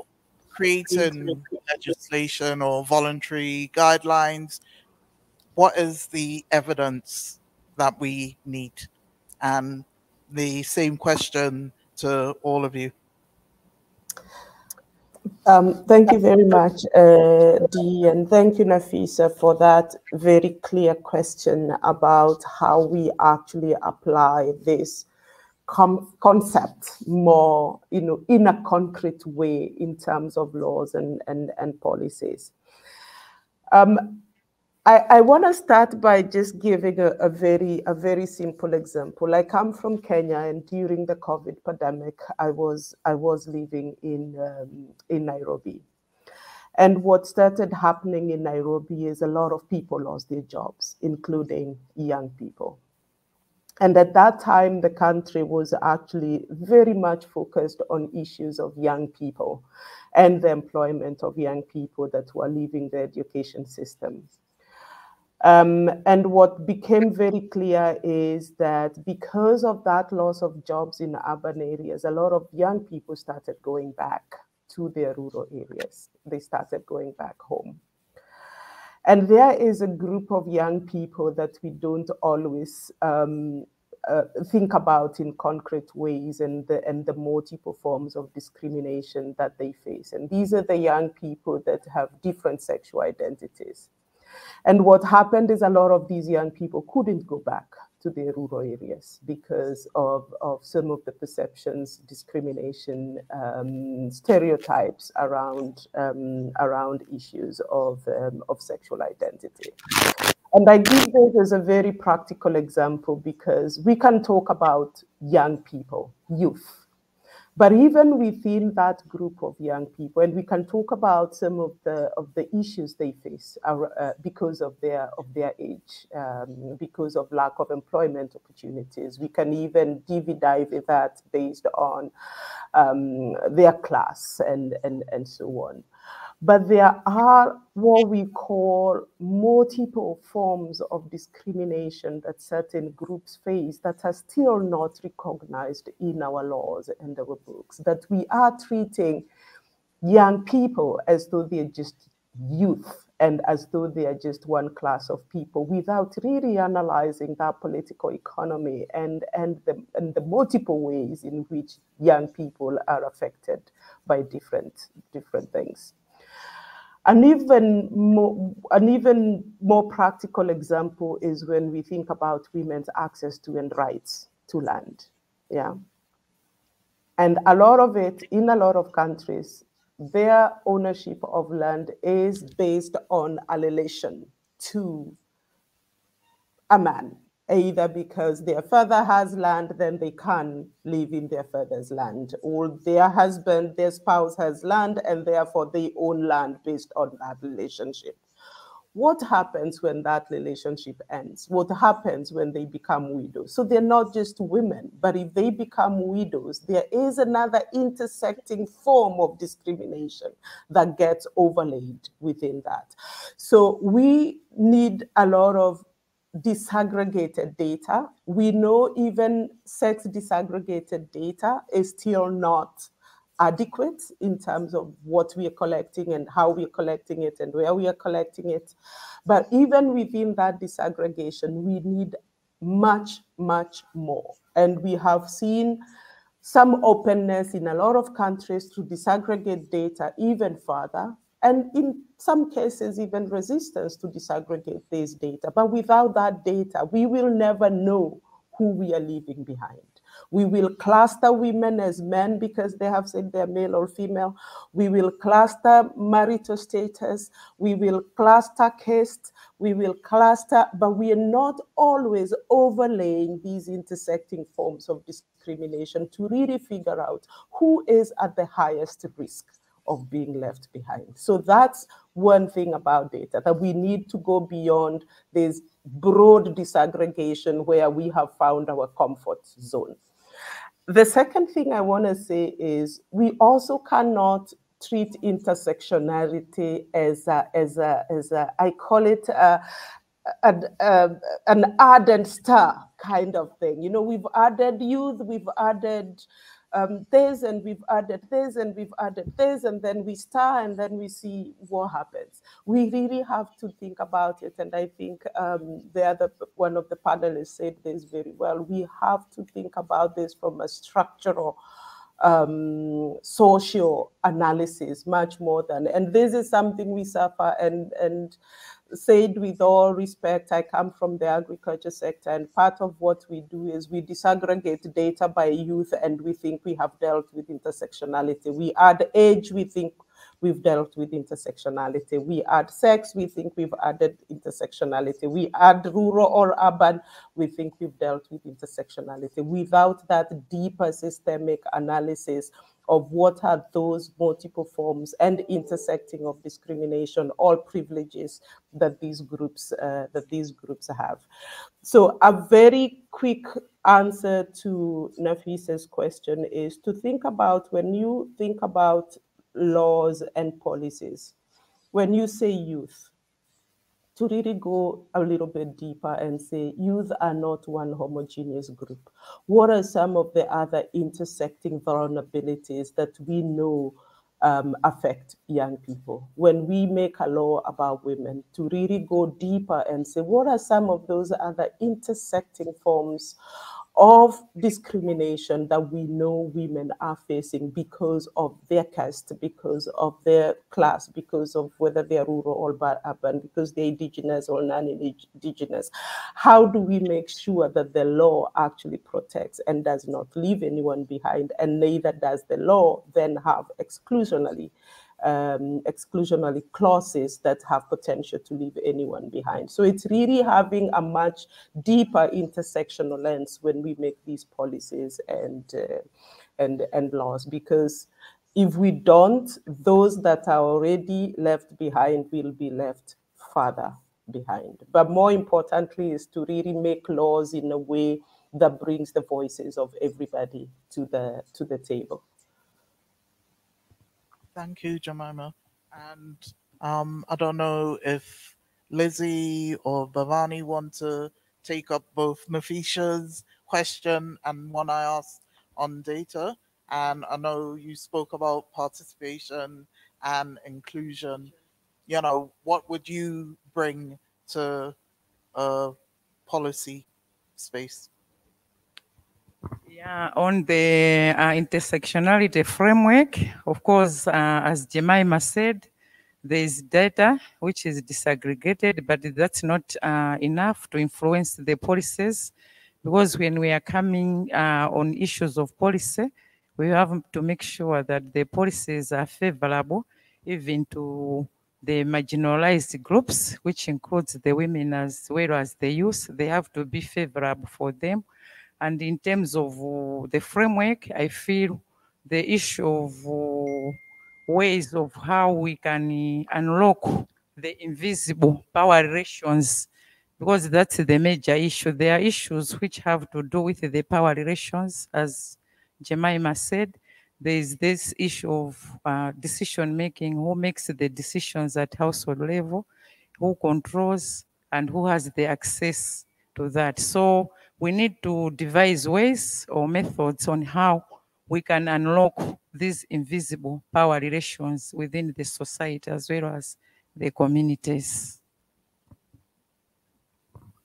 creating legislation or voluntary guidelines. What is the evidence that we need? And the same question to all of you. Thank you very much, Dee, and thank you, Nafisa, for that very clear question about how we actually apply this concept more, in a concrete way in terms of laws and policies. I want to start by just giving a very simple example. I come from Kenya, and during the COVID pandemic, I was living in Nairobi. And what started happening in Nairobi is a lot of people lost their jobs, including young people. And at that time, the country was actually very much focused on issues of young people and the employment of young people that were leaving the education system. And what became very clear is that because of that loss of jobs in urban areas, a lot of young people started going back to their rural areas. They started going back home. And there is a group of young people that we don't always think about in concrete ways, and the multiple forms of discrimination that they face. And these are the young people that have different sexual identities. And what happened is a lot of these young people couldn't go back to their rural areas because of some of the perceptions, discrimination, stereotypes around issues of sexual identity. And I give this as a very practical example because we can talk about young people, youth. But even within that group of young people, and we can talk about some of the issues they face because of their age, because of lack of employment opportunities. We can even dive in that based on their class and so on. But there are what we call multiple forms of discrimination that certain groups face that are still not recognized in our laws and our books, that we are treating young people as though they're just youth and as though they are just one class of people without really analyzing that political economy and the multiple ways in which young people are affected by different things. An even more practical example is when we think about women's access to and rights to land. Yeah. And a lot of it, in a lot of countries, their ownership of land is based on a relation to a man, either because their father has land, then they can live in their father's land, or their husband, their spouse has land, and therefore they own land based on that relationship. What happens when that relationship ends? What happens when they become widows? So they're not just women, but if they become widows, there is another intersecting form of discrimination that gets overlaid within that. So we need a lot of disaggregated data. We know even sex disaggregated data is still not adequate in terms of what we are collecting and how we are collecting it and where we are collecting it. But even within that disaggregation, we need much, much more. And we have seen some openness in a lot of countries to disaggregate data even further, and in some cases, even resistance to disaggregate this data. But without that data, we will never know who we are leaving behind. We will cluster women as men because they have said they're male or female. We will cluster marital status. We will cluster caste. We will cluster, but we are not always overlaying these intersecting forms of discrimination to really figure out who is at the highest risk of being left behind. So that's one thing about data, that we need to go beyond this broad disaggregation where we have found our comfort zone. The second thing I want to say is we also cannot treat intersectionality as I call it an ardent star kind of thing. You know, we've added youth, we've added this, and we've added this, and we've added this, and then we star, and then we see what happens. We really have to think about it, and I think one of the panelists said this very well. We have to think about this from a structural social analysis much more than, and this is something we suffer, and said with all respect, I come from the agriculture sector, and part of what we do is we disaggregate data by youth, and we think we have dealt with intersectionality. We add age, we think we've dealt with intersectionality. We add sex, we think we've added intersectionality. We add rural or urban, we think we've dealt with intersectionality, without that deeper systemic analysis of what are those multiple forms and intersecting of discrimination, all privileges that these groups have. So a very quick answer to Nafisa's question is to think about, when you think about laws and policies, when you say youth, to really go a little bit deeper and say youth are not one homogeneous group. What are some of the other intersecting vulnerabilities that we know affect young people? When we make a law about women, to really go deeper and say, what are some of those other intersecting forms of discrimination that we know women are facing because of their caste, because of their class, because of whether they're rural or urban, because they're indigenous or non-indigenous? How do we make sure that the law actually protects and does not leave anyone behind, and neither does the law then have exclusionary clauses that have potential to leave anyone behind? So it's really having a much deeper intersectional lens when we make these policies and laws, because if we don't, those that are already left behind will be left further behind. But more importantly is to really make laws in a way that brings the voices of everybody to the table. Thank you, Jemima. And I don't know if Lizzie or Bhavani want to take up both Nafisha's question and one I asked on data. And I know you spoke about participation and inclusion. You know, what would you bring to a policy space? Yeah, on the intersectionality framework, of course, as Jemima said, there is data which is disaggregated, but that's not enough to influence the policies, because when we are coming on issues of policy, we have to make sure that the policies are favorable even to the marginalized groups, which includes the women as well as the youth. They have to be favorable for them. And in terms of the framework, I feel the issue of ways of how we can unlock the invisible power relations, because that's the major issue. There are issues which have to do with the power relations, as Jemima said. There is this issue of decision making, who makes the decisions at household level, who controls, and who has the access to that. So we need to devise ways or methods on how we can unlock these invisible power relations within the society as well as the communities.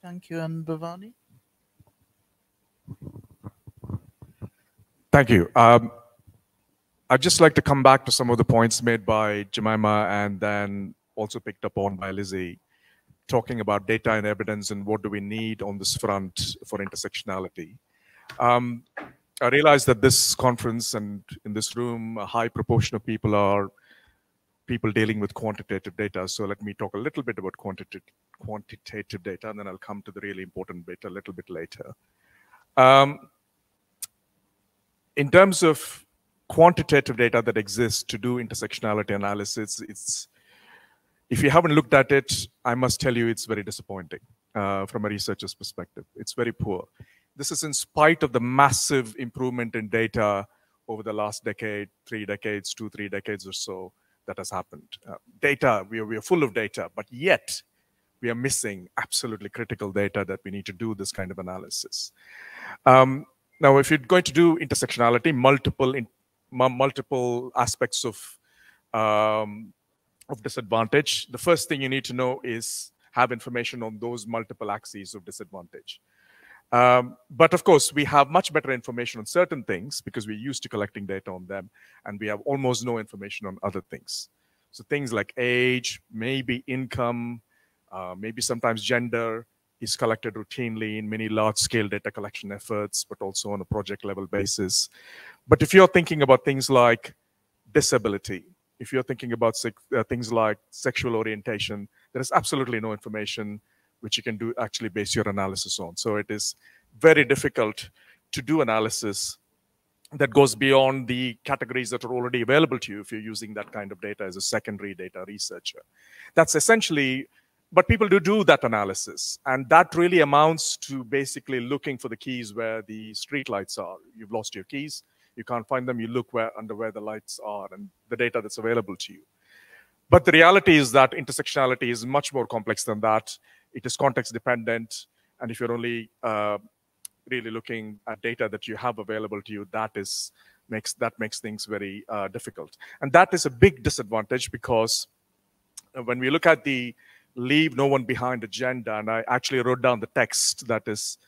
Thank you. And Bhavani? Thank you. I'd just like to come back to some of the points made by Jemima and then also picked up on by Lizzie, talking about data and evidence and what do we need on this front for intersectionality. I realize that this conference and in this room, a high proportion of people are people dealing with quantitative data. So let me talk a little bit about quantitative data, and then I'll come to the really important bit a little bit later. In terms of quantitative data that exists to do intersectionality analysis, if you haven't looked at it, I must tell you it's very disappointing. from a researcher's perspective. It's very poor. This is in spite of the massive improvement in data over the last decade, 3 decades, 2-3 decades or so that has happened. Data, we are full of data, but yet we are missing absolutely critical data that we need to do this kind of analysis. Now, if you're going to do intersectionality, multiple aspects of disadvantage, the first thing you need to know is have information on those multiple axes of disadvantage. But of course, we have much better information on certain things because we're used to collecting data on them, and we have almost no information on other things. So things like age, maybe income, maybe sometimes gender is collected routinely in many large-scale data collection efforts, but also on a project-level basis. But if you're thinking about things like disability, if you're thinking about things like sexual orientation, there is absolutely no information which you can actually base your analysis on. So it is very difficult to do analysis that goes beyond the categories that are already available to you if you're using that kind of data as a secondary data researcher. That's essentially, but people do that analysis. And that really amounts to basically looking for the keys where the street lights are. You've lost your keys, you can't find them, you look under where the lights are and the data that's available to you. But the reality is that intersectionality is much more complex than that. It is context dependent. And if you're only really looking at data that you have available to you, that makes things very difficult. And that is a big disadvantage because when we look at the leave no one behind agenda, and I actually wrote down the text that was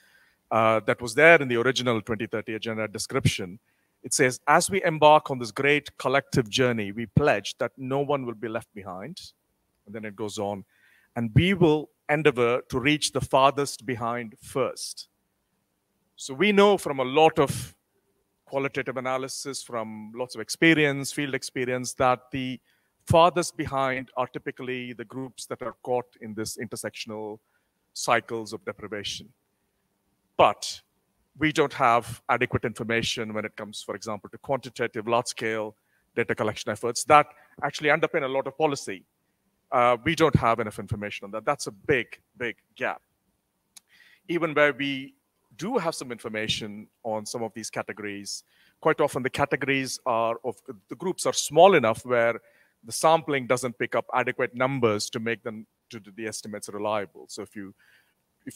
there in the original 2030 agenda description. It says, as we embark on this great collective journey, we pledge that no one will be left behind. And then it goes on, and we will endeavor to reach the farthest behind first. So we know from a lot of qualitative analysis, from lots of experience, field experience, that the farthest behind are typically the groups that are caught in this intersectional cycles of deprivation. But we don't have adequate information when it comes, for example, to quantitative large-scale data collection efforts that actually underpin a lot of policy. We don't have enough information on that. That's a big, big gap. Even where we do have some information on some of these categories, quite often the categories the groups are small enough where the sampling doesn't pick up adequate numbers to make them the estimates reliable. So if you've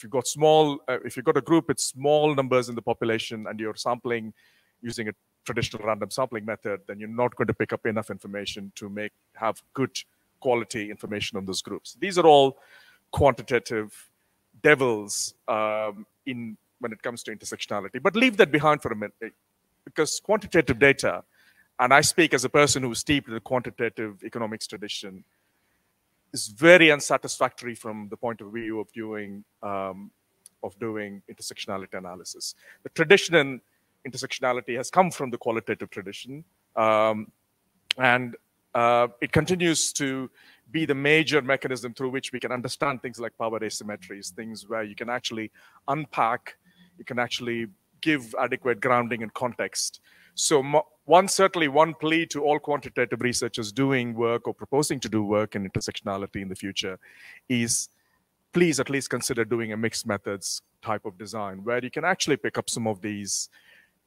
got a group with small numbers in the population and you're sampling using a traditional random sampling method, then you're not going to pick up enough information to have good quality information on those groups. These are all quantitative devils when it comes to intersectionality. But leave that behind for a minute, because quantitative data, and I speak as a person who is steeped in the quantitative economics tradition, is very unsatisfactory from the point of view of doing intersectionality analysis. The tradition in intersectionality has come from the qualitative tradition, and it continues to be the major mechanism through which we can understand things like power asymmetries, things where you can actually unpack, you can actually give adequate grounding and context. So certainly one plea to all quantitative researchers doing work or proposing to do work in intersectionality in the future is please at least consider doing a mixed methods type of design where you can actually pick up some of these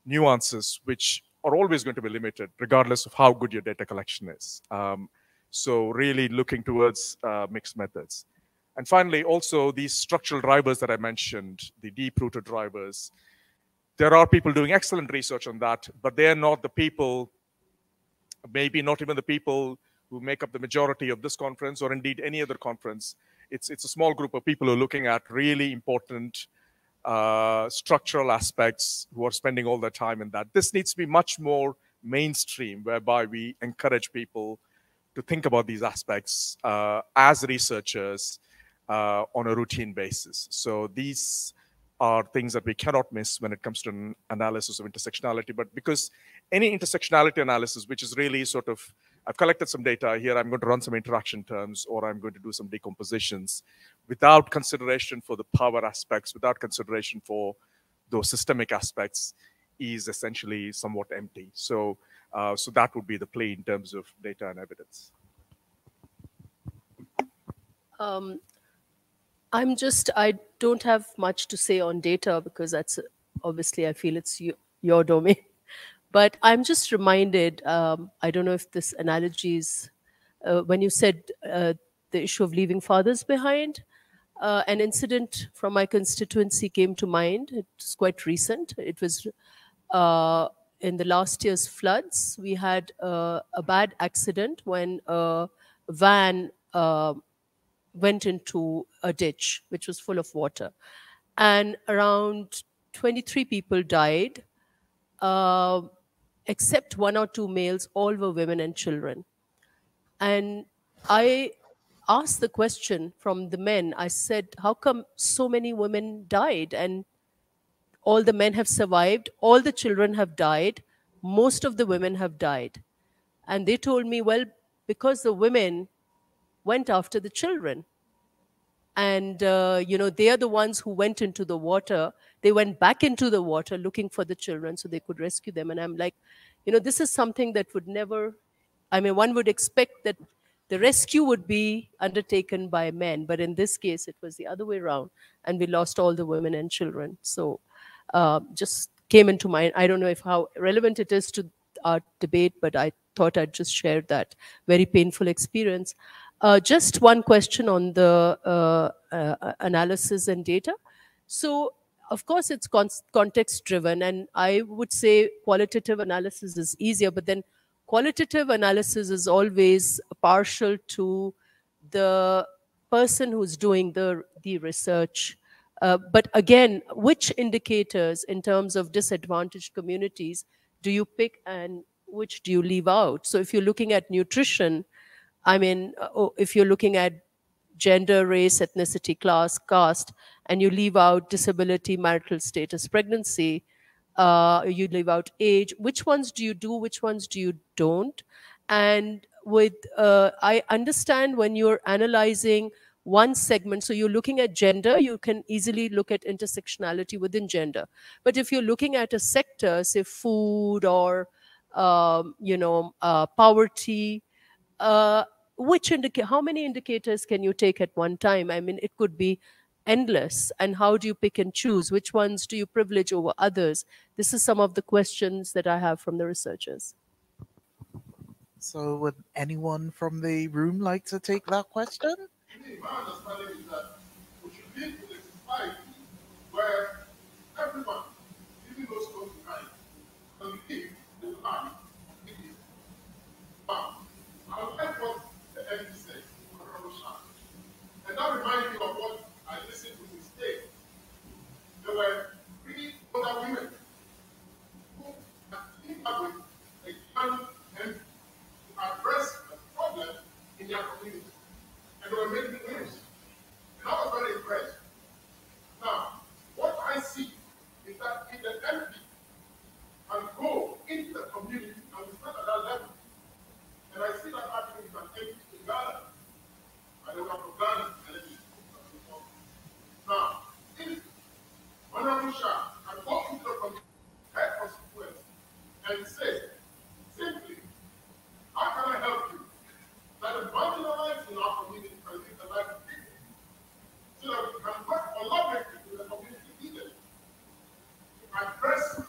nuances which are always going to be limited regardless of how good your data collection is. So really looking towards mixed methods. And finally, also these structural drivers that I mentioned, the deep-rooted drivers, there are people doing excellent research on that, but they're not the people, maybe not even the people who make up the majority of this conference or indeed any other conference. It's a small group of people who are looking at really important structural aspects, who are spending all their time in that. This needs to be much more mainstream, whereby we encourage people to think about these aspects as researchers on a routine basis. So these are things that we cannot miss when it comes to an analysis of intersectionality. But because any intersectionality analysis, which is really sort of, I've collected some data here, I'm going to run some interaction terms, or I'm going to do some decompositions, without consideration for the power aspects, without consideration for those systemic aspects, is essentially somewhat empty. So, so that would be the play in terms of data and evidence. I don't have much to say on data because that's obviously I feel it's your domain. But I'm just reminded, I don't know if this analogy is, when you said the issue of leaving fathers behind, an incident from my constituency came to mind. It's quite recent. It was in the last year's floods. We had a bad accident when a van went into a ditch which was full of water, and around 23 people died, except 1 or 2 males. All were women and children. And I asked the question from the men. I said, how come so many women died and all the men have survived, all the children have died, most of the women have died? And they told me, well, because the women went after the children. And they are the ones who went into the water. They went back into the water looking for the children so they could rescue them. And I'm like, this is something that would never, one would expect that the rescue would be undertaken by men, but in this case it was the other way around, and we lost all the women and children. So just came into mind. I don't know if how relevant it is to our debate, but I thought I'd just share that very painful experience. Just one question on the analysis and data. So, of course, it's context driven, and I would say qualitative analysis is easier, but then qualitative analysis is always partial to the person who's doing the research. But again, which indicators in terms of disadvantaged communities do you pick and which do you leave out? So if you're looking at nutrition, if you're looking at gender, race, ethnicity, class, caste, and you leave out disability, marital status, pregnancy, you leave out age, which ones do you do, which ones do you don't? And I understand when you're analyzing one segment, so you're looking at gender, you can easily look at intersectionality within gender. But if you're looking at a sector, say food or, poverty, how many indicators can you take at one time? It could be endless. And how do you pick and choose? Which ones do you privilege over others? This is some of the questions that I have from the researchers. So would anyone from the room like to take that question? My understanding is that we should live in a society where everyone, even those close behind, can live the life. I would like what the MD said, and that reminds me of what I listened to this day. There were 3 other women who had teamed up with a young MD to address the problem in their community. And they were making news. And I was very impressed. Now, what I see is that if the MP can go into the community and we start at that level, and I see that happening with an MP in Ghana, and they were programming elections. Now, if Honorable Shah can go into the community, head constituents, and say, simply, how can I help you? That the marginalized in our community can live the life of people, so that we can work collaboratively with the community leaders to address the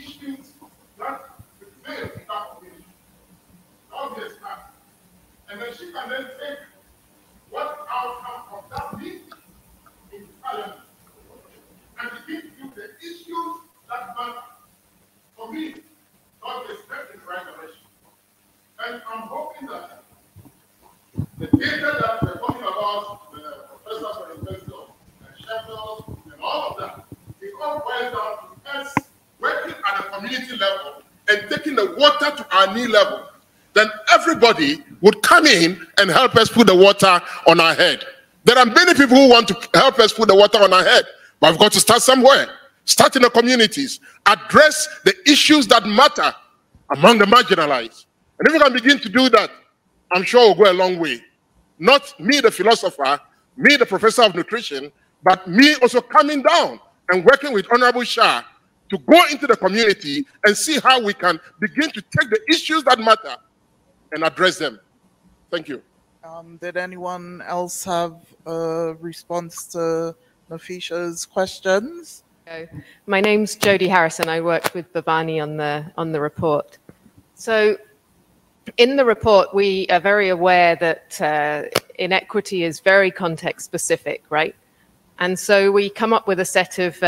issues that prevail in our community. Obvious fact. And then she can then take what outcome of that meeting in Parliament and begin to do the issues that matter. For me, God is stepping in the right direction. And I'm hoping that the data that we're talking about, the professors for the University of Sheffield and all of that, it all boils down to us working at the community level and taking the water to our knee level. Then everybody would come in and help us put the water on our head. There are many people who want to help us put the water on our head, but we've got to start somewhere. Start in the communities. Address the issues that matter among the marginalized. And if we can begin to do that, I'm sure we'll go a long way. Not me, the philosopher, me, the professor of nutrition, but me also coming down and working with Honorable Shah to go into the community and see how we can begin to take the issues that matter and address them. Thank you. Did anyone else have a response to Nafisha's questions? My name's Jodie Harrison. I worked with Bhavani on the report. So in the report, we are very aware that inequity is very context specific, right? And so we come up with a set of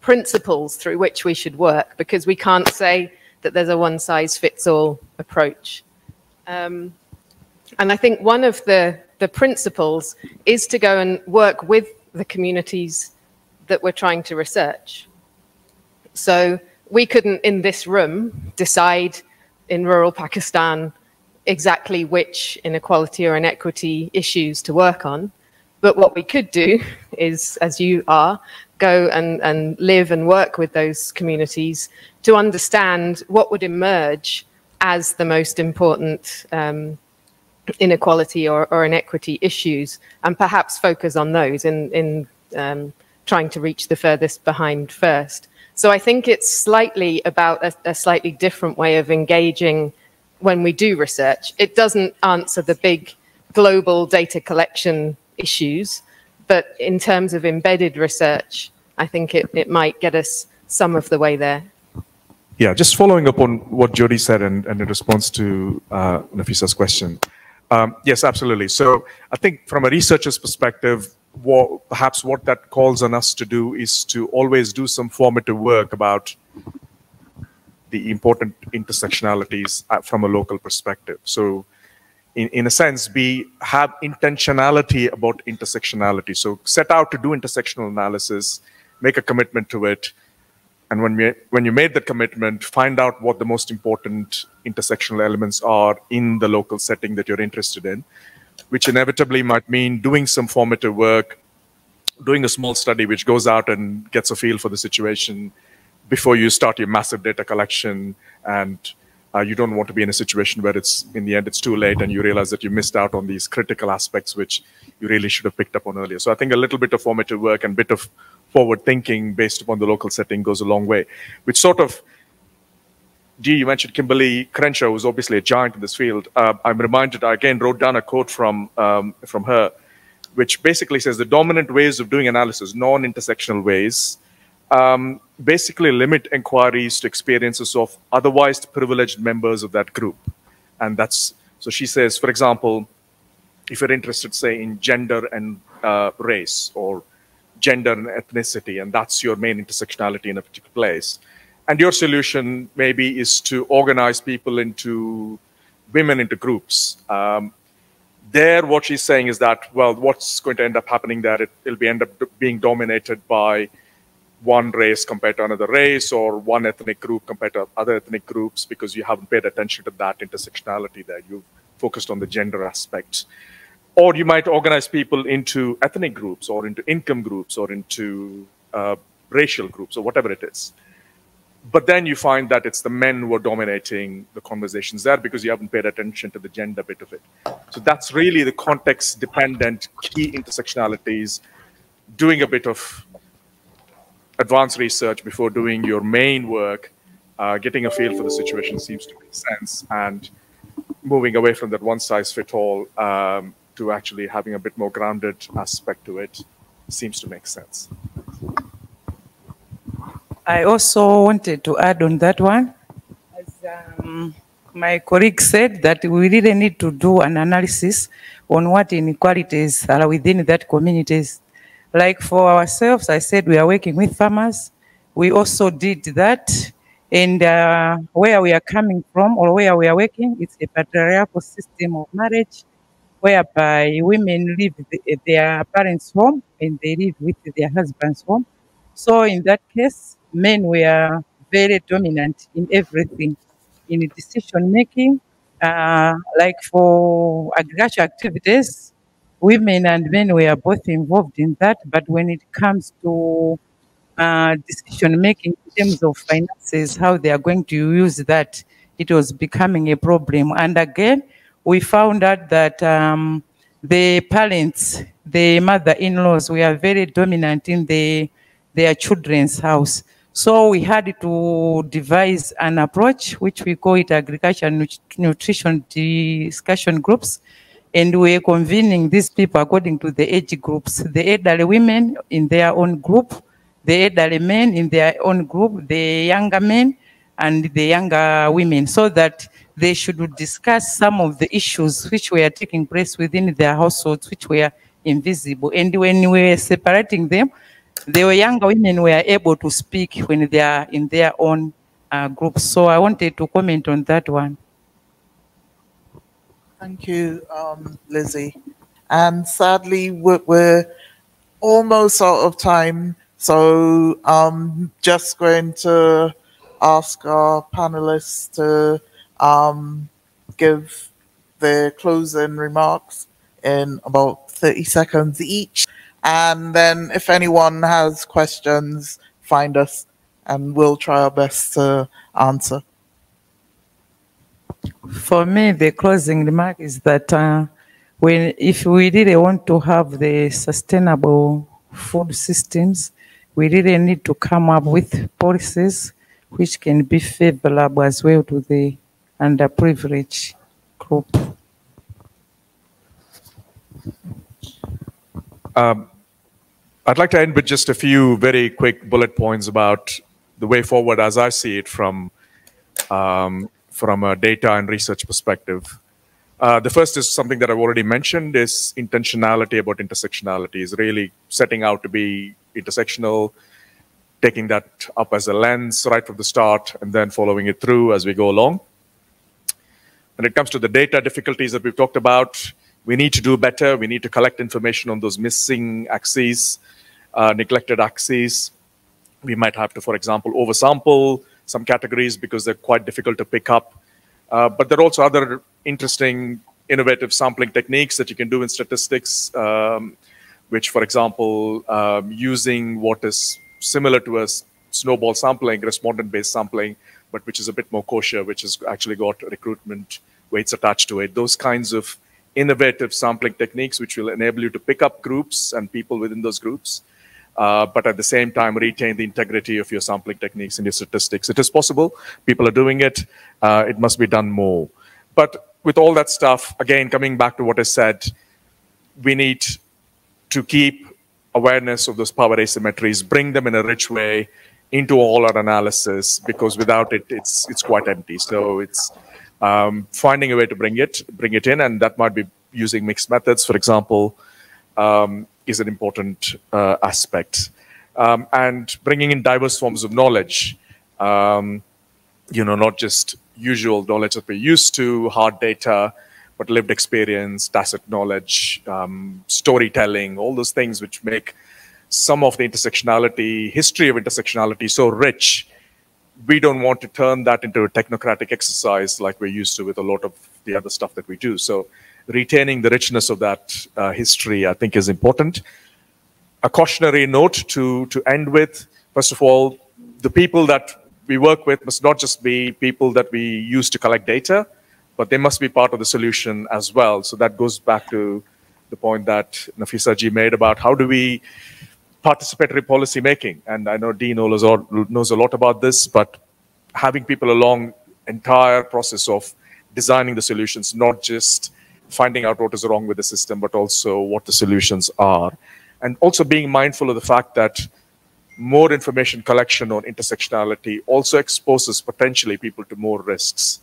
principles through which we should work, because we can't say that there's a one-size-fits-all approach. And I think one of the principles is to go and work with the communities that we're trying to research. So we couldn't, in this room, decide in rural Pakistan exactly which inequality or inequity issues to work on. But what we could do is, as you are, go and live and work with those communities to understand what would emerge as the most important inequality or inequity issues, and perhaps focus on those in trying to reach the furthest behind first. So I think it's slightly about a slightly different way of engaging when we do research. It doesn't answer the big global data collection issues, but in terms of embedded research, I think it might get us some of the way there. Yeah, just following up on what Jodie said and in response to Nafisa's question. Yes, absolutely. So I think from a researcher's perspective, perhaps what that calls on us to do is to always do some formative work about the important intersectionalities from a local perspective. So in a sense, have intentionality about intersectionality. So set out to do intersectional analysis, make a commitment to it, and when you made the commitment, find out what the most important intersectional elements are in the local setting that you're interested in, which inevitably might mean doing some formative work, doing a small study which goes out and gets a feel for the situation before you start your massive data collection, and you don't want to be in a situation where in the end it's too late and you realize that you missed out on these critical aspects which you really should have picked up on earlier. So I think a little bit of formative work and a bit of forward thinking based upon the local setting goes a long way, which sort of, you mentioned Kimberly Crenshaw, who's obviously a giant in this field. I'm reminded, I again wrote down a quote from her, which basically says the dominant ways of doing analysis, non-intersectional ways, basically limit inquiries to experiences of otherwise privileged members of that group. And so she says, for example, if you're interested, say, in gender and race, or gender and ethnicity, and that's your main intersectionality in a particular place, and your solution maybe is to organize people women into groups. There, what she's saying is that, well, what's going to end up happening there, it'll end up being dominated by one race compared to another race, or one ethnic group compared to other ethnic groups, because you haven't paid attention to that intersectionality there. You've focused on the gender aspect. Or you might organize people into ethnic groups, or into income groups, or into racial groups, or whatever it is. But then you find that it's the men who are dominating the conversations there because you haven't paid attention to the gender bit of it. So that's really the context-dependent key intersectionalities, doing a bit of advanced research before doing your main work, getting a feel for the situation seems to make sense, and moving away from that one-size-fits-all to actually having a bit more grounded aspect to it seems to make sense. I also wanted to add on that one. As my colleague said, that we really need to do an analysis on what inequalities are within that communities. Like for ourselves, I said we are working with farmers. We also did that. And where we are coming from, or where we are working, it's a patriarchal system of marriage, whereby women leave their parents' home and they live with their husband's home. So in that case, men were very dominant in everything, in decision-making. Like for agriculture activities, women and men were both involved in that. But when it comes to decision-making in terms of finances, how they are going to use that, it was becoming a problem. And again, we found out that the parents, the mother-in-laws, were very dominant in their children's house. So we had to devise an approach, which we call it agriculture nutrition discussion groups, and we're convening these people according to the age groups. The elderly women in their own group, the elderly men in their own group, the younger men and the younger women, so that they should discuss some of the issues which were taking place within their households, which were invisible. And when we were separating them, the younger women were able to speak when they are in their own groups. So I wanted to comment on that one. Thank you, Lizzie. And sadly, we're almost out of time. So I'm just going to ask our panelists to give their closing remarks in about 30 seconds each. And then if anyone has questions, find us and we'll try our best to answer. For me, the closing remark is that if we really want to have the sustainable food systems, we really need to come up with policies which can be favorable as well to the underprivileged group. I'd like to end with just a few very quick bullet points about the way forward as I see it from a data and research perspective. The first is something that I've already mentioned, is intentionality about intersectionality, is really setting out to be intersectional, taking that up as a lens right from the start, and then following it through as we go along. When it comes to the data difficulties that we've talked about, we need to do better. We need to collect information on those missing axes, neglected axes. We might have to, for example, oversample some categories because they're quite difficult to pick up. But there are also other interesting, innovative sampling techniques that you can do in statistics, which, for example, using what is similar to a snowball sampling, respondent-based sampling, but which is a bit more kosher, which has actually got recruitment weights attached to it. Those kinds of innovative sampling techniques which will enable you to pick up groups and people within those groups, but at the same time retain the integrity of your sampling techniques and your statistics. It is possible. People are doing it. It must be done more. But with all that stuff, again, coming back to what I said, we need to keep awareness of those power asymmetries, bring them in a rich way into all our analysis, because without it, it's quite empty. So it's finding a way to bring it in, and that might be using mixed methods, for example, is an important aspect. And bringing in diverse forms of knowledge, not just usual knowledge that we're used to, hard data, but lived experience, tacit knowledge, storytelling, all those things which make some of the history of intersectionality so rich. We don't want to turn that into a technocratic exercise like we're used to with a lot of the other stuff that we do. So retaining the richness of that history, I think, is important. A cautionary note to end with, first of all, the people that we work with must not just be people that we use to collect data, but they must be part of the solution as well. So that goes back to the point that Nafisa ji made about how do we participatory policy making. And I know Dean knows a lot about this, but having people along entire process of designing the solutions, not just finding out what is wrong with the system, but also what the solutions are. And also being mindful of the fact that more information collection on intersectionality also exposes potentially people to more risks,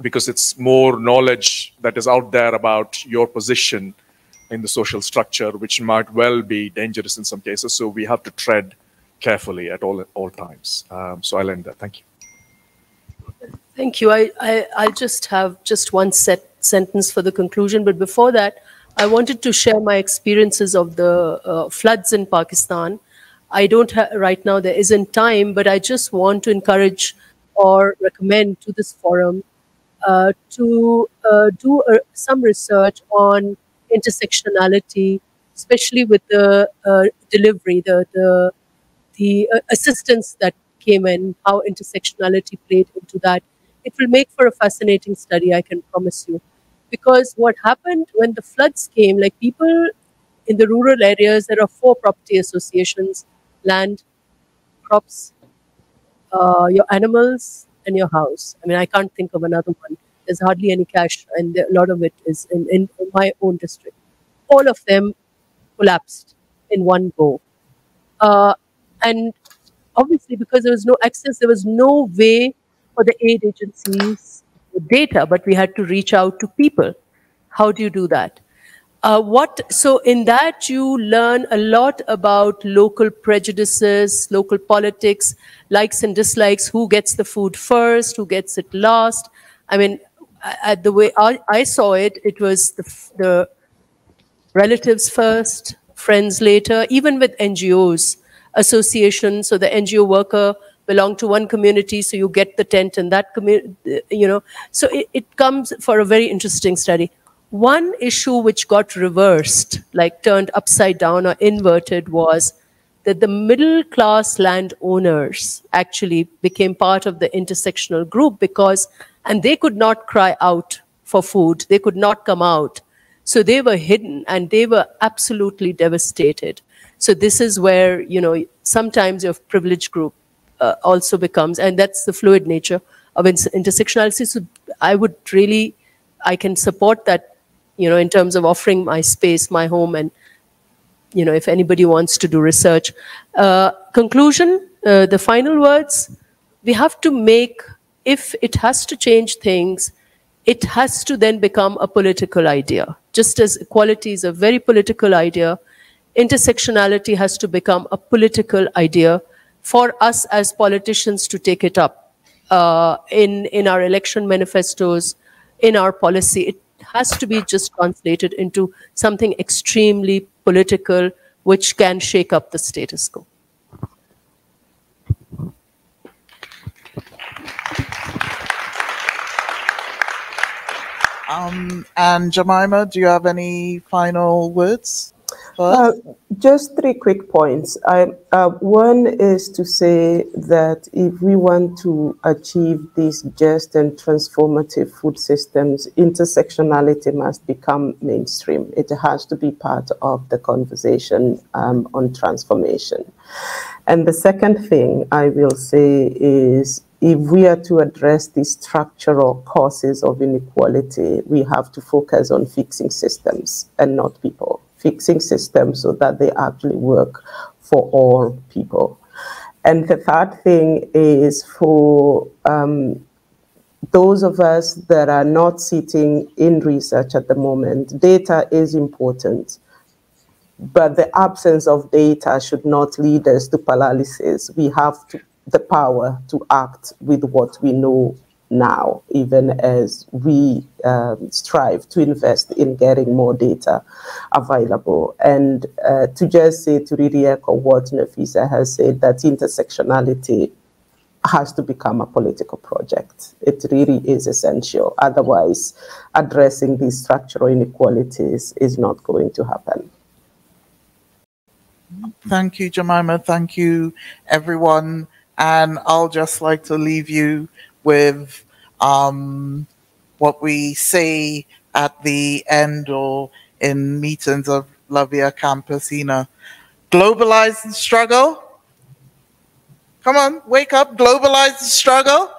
because it's more knowledge that is out there about your position in the social structure, which might well be dangerous in some cases. So we have to tread carefully at all times. So I'll end there. Thank you. Thank you. I'll just have one sentence for the conclusion. But before that, I wanted to share my experiences of the floods in Pakistan. I don't right now, there isn't time, but I just want to encourage or recommend to this forum to do some research on intersectionality, especially with the delivery, the assistance that came in, how intersectionality played into that. It will make for a fascinating study, I can promise you. Because what happened when the floods came, like people in the rural areas, there are 4 property associations: land, crops, your animals, and your house. I mean, I can't think of another one. there's hardly any cash, and a lot of it is in my own district. All of them collapsed in one go. And obviously, because there was no access, there was no way for the aid agencies with data, but we had to reach out to people. How do you do that? So in that you learn a lot about local prejudices, local politics, likes and dislikes, who gets the food first, who gets it last. I mean, the way I saw it, it was the relatives first, friends later, even with NGOs, associations. So the NGO worker belonged to one community, so you get the tent in that community, you know. So it comes for a very interesting study. One issue which got reversed, like turned upside down or inverted, was that the middle class landowners actually became part of the intersectional group and they could not cry out for food. They could not come out. So they were hidden and they were absolutely devastated. So this is where, you know, sometimes your privileged group also becomes, and that's the fluid nature of intersectionality. So I can support that, you know, in terms of offering my space, my home, and, you know, if anybody wants to do research. Conclusion, the final words, we have to make, if it has to change things, it has to then become a political idea. Just as equality is a very political idea, intersectionality has to become a political idea for us as politicians to take it up in our election manifestos, in our policy. It has to be just translated into something extremely political, which can shake up the status quo. And Jemima, do you have any final words? Just 3 quick points. One is to say that if we want to achieve these just and transformative food systems, intersectionality must become mainstream. It has to be part of the conversation on transformation. And the second thing I will say is, if we are to address the structural causes of inequality, we have to focus on fixing systems and not people. Fixing systems so that they actually work for all people. And the third thing is for those of us that are not sitting in research at the moment, data is important, but the absence of data should not lead us to paralysis. We have the power to act with what we know now, even as we strive to invest in getting more data available. And to just say, to really echo what Nafisa has said, that intersectionality has to become a political project. It really is essential. Otherwise, addressing these structural inequalities is not going to happen. Thank you, Jemima. Thank you, everyone. And I'll just like to leave you with what we say at the end or in meetings of La Via Campesina. Globalize the struggle. Come on, wake up. Globalize the struggle.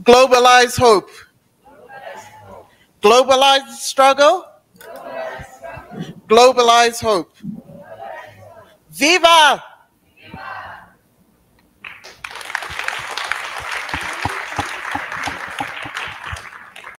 Globalize hope. Globalize the struggle. Globalize hope. Viva!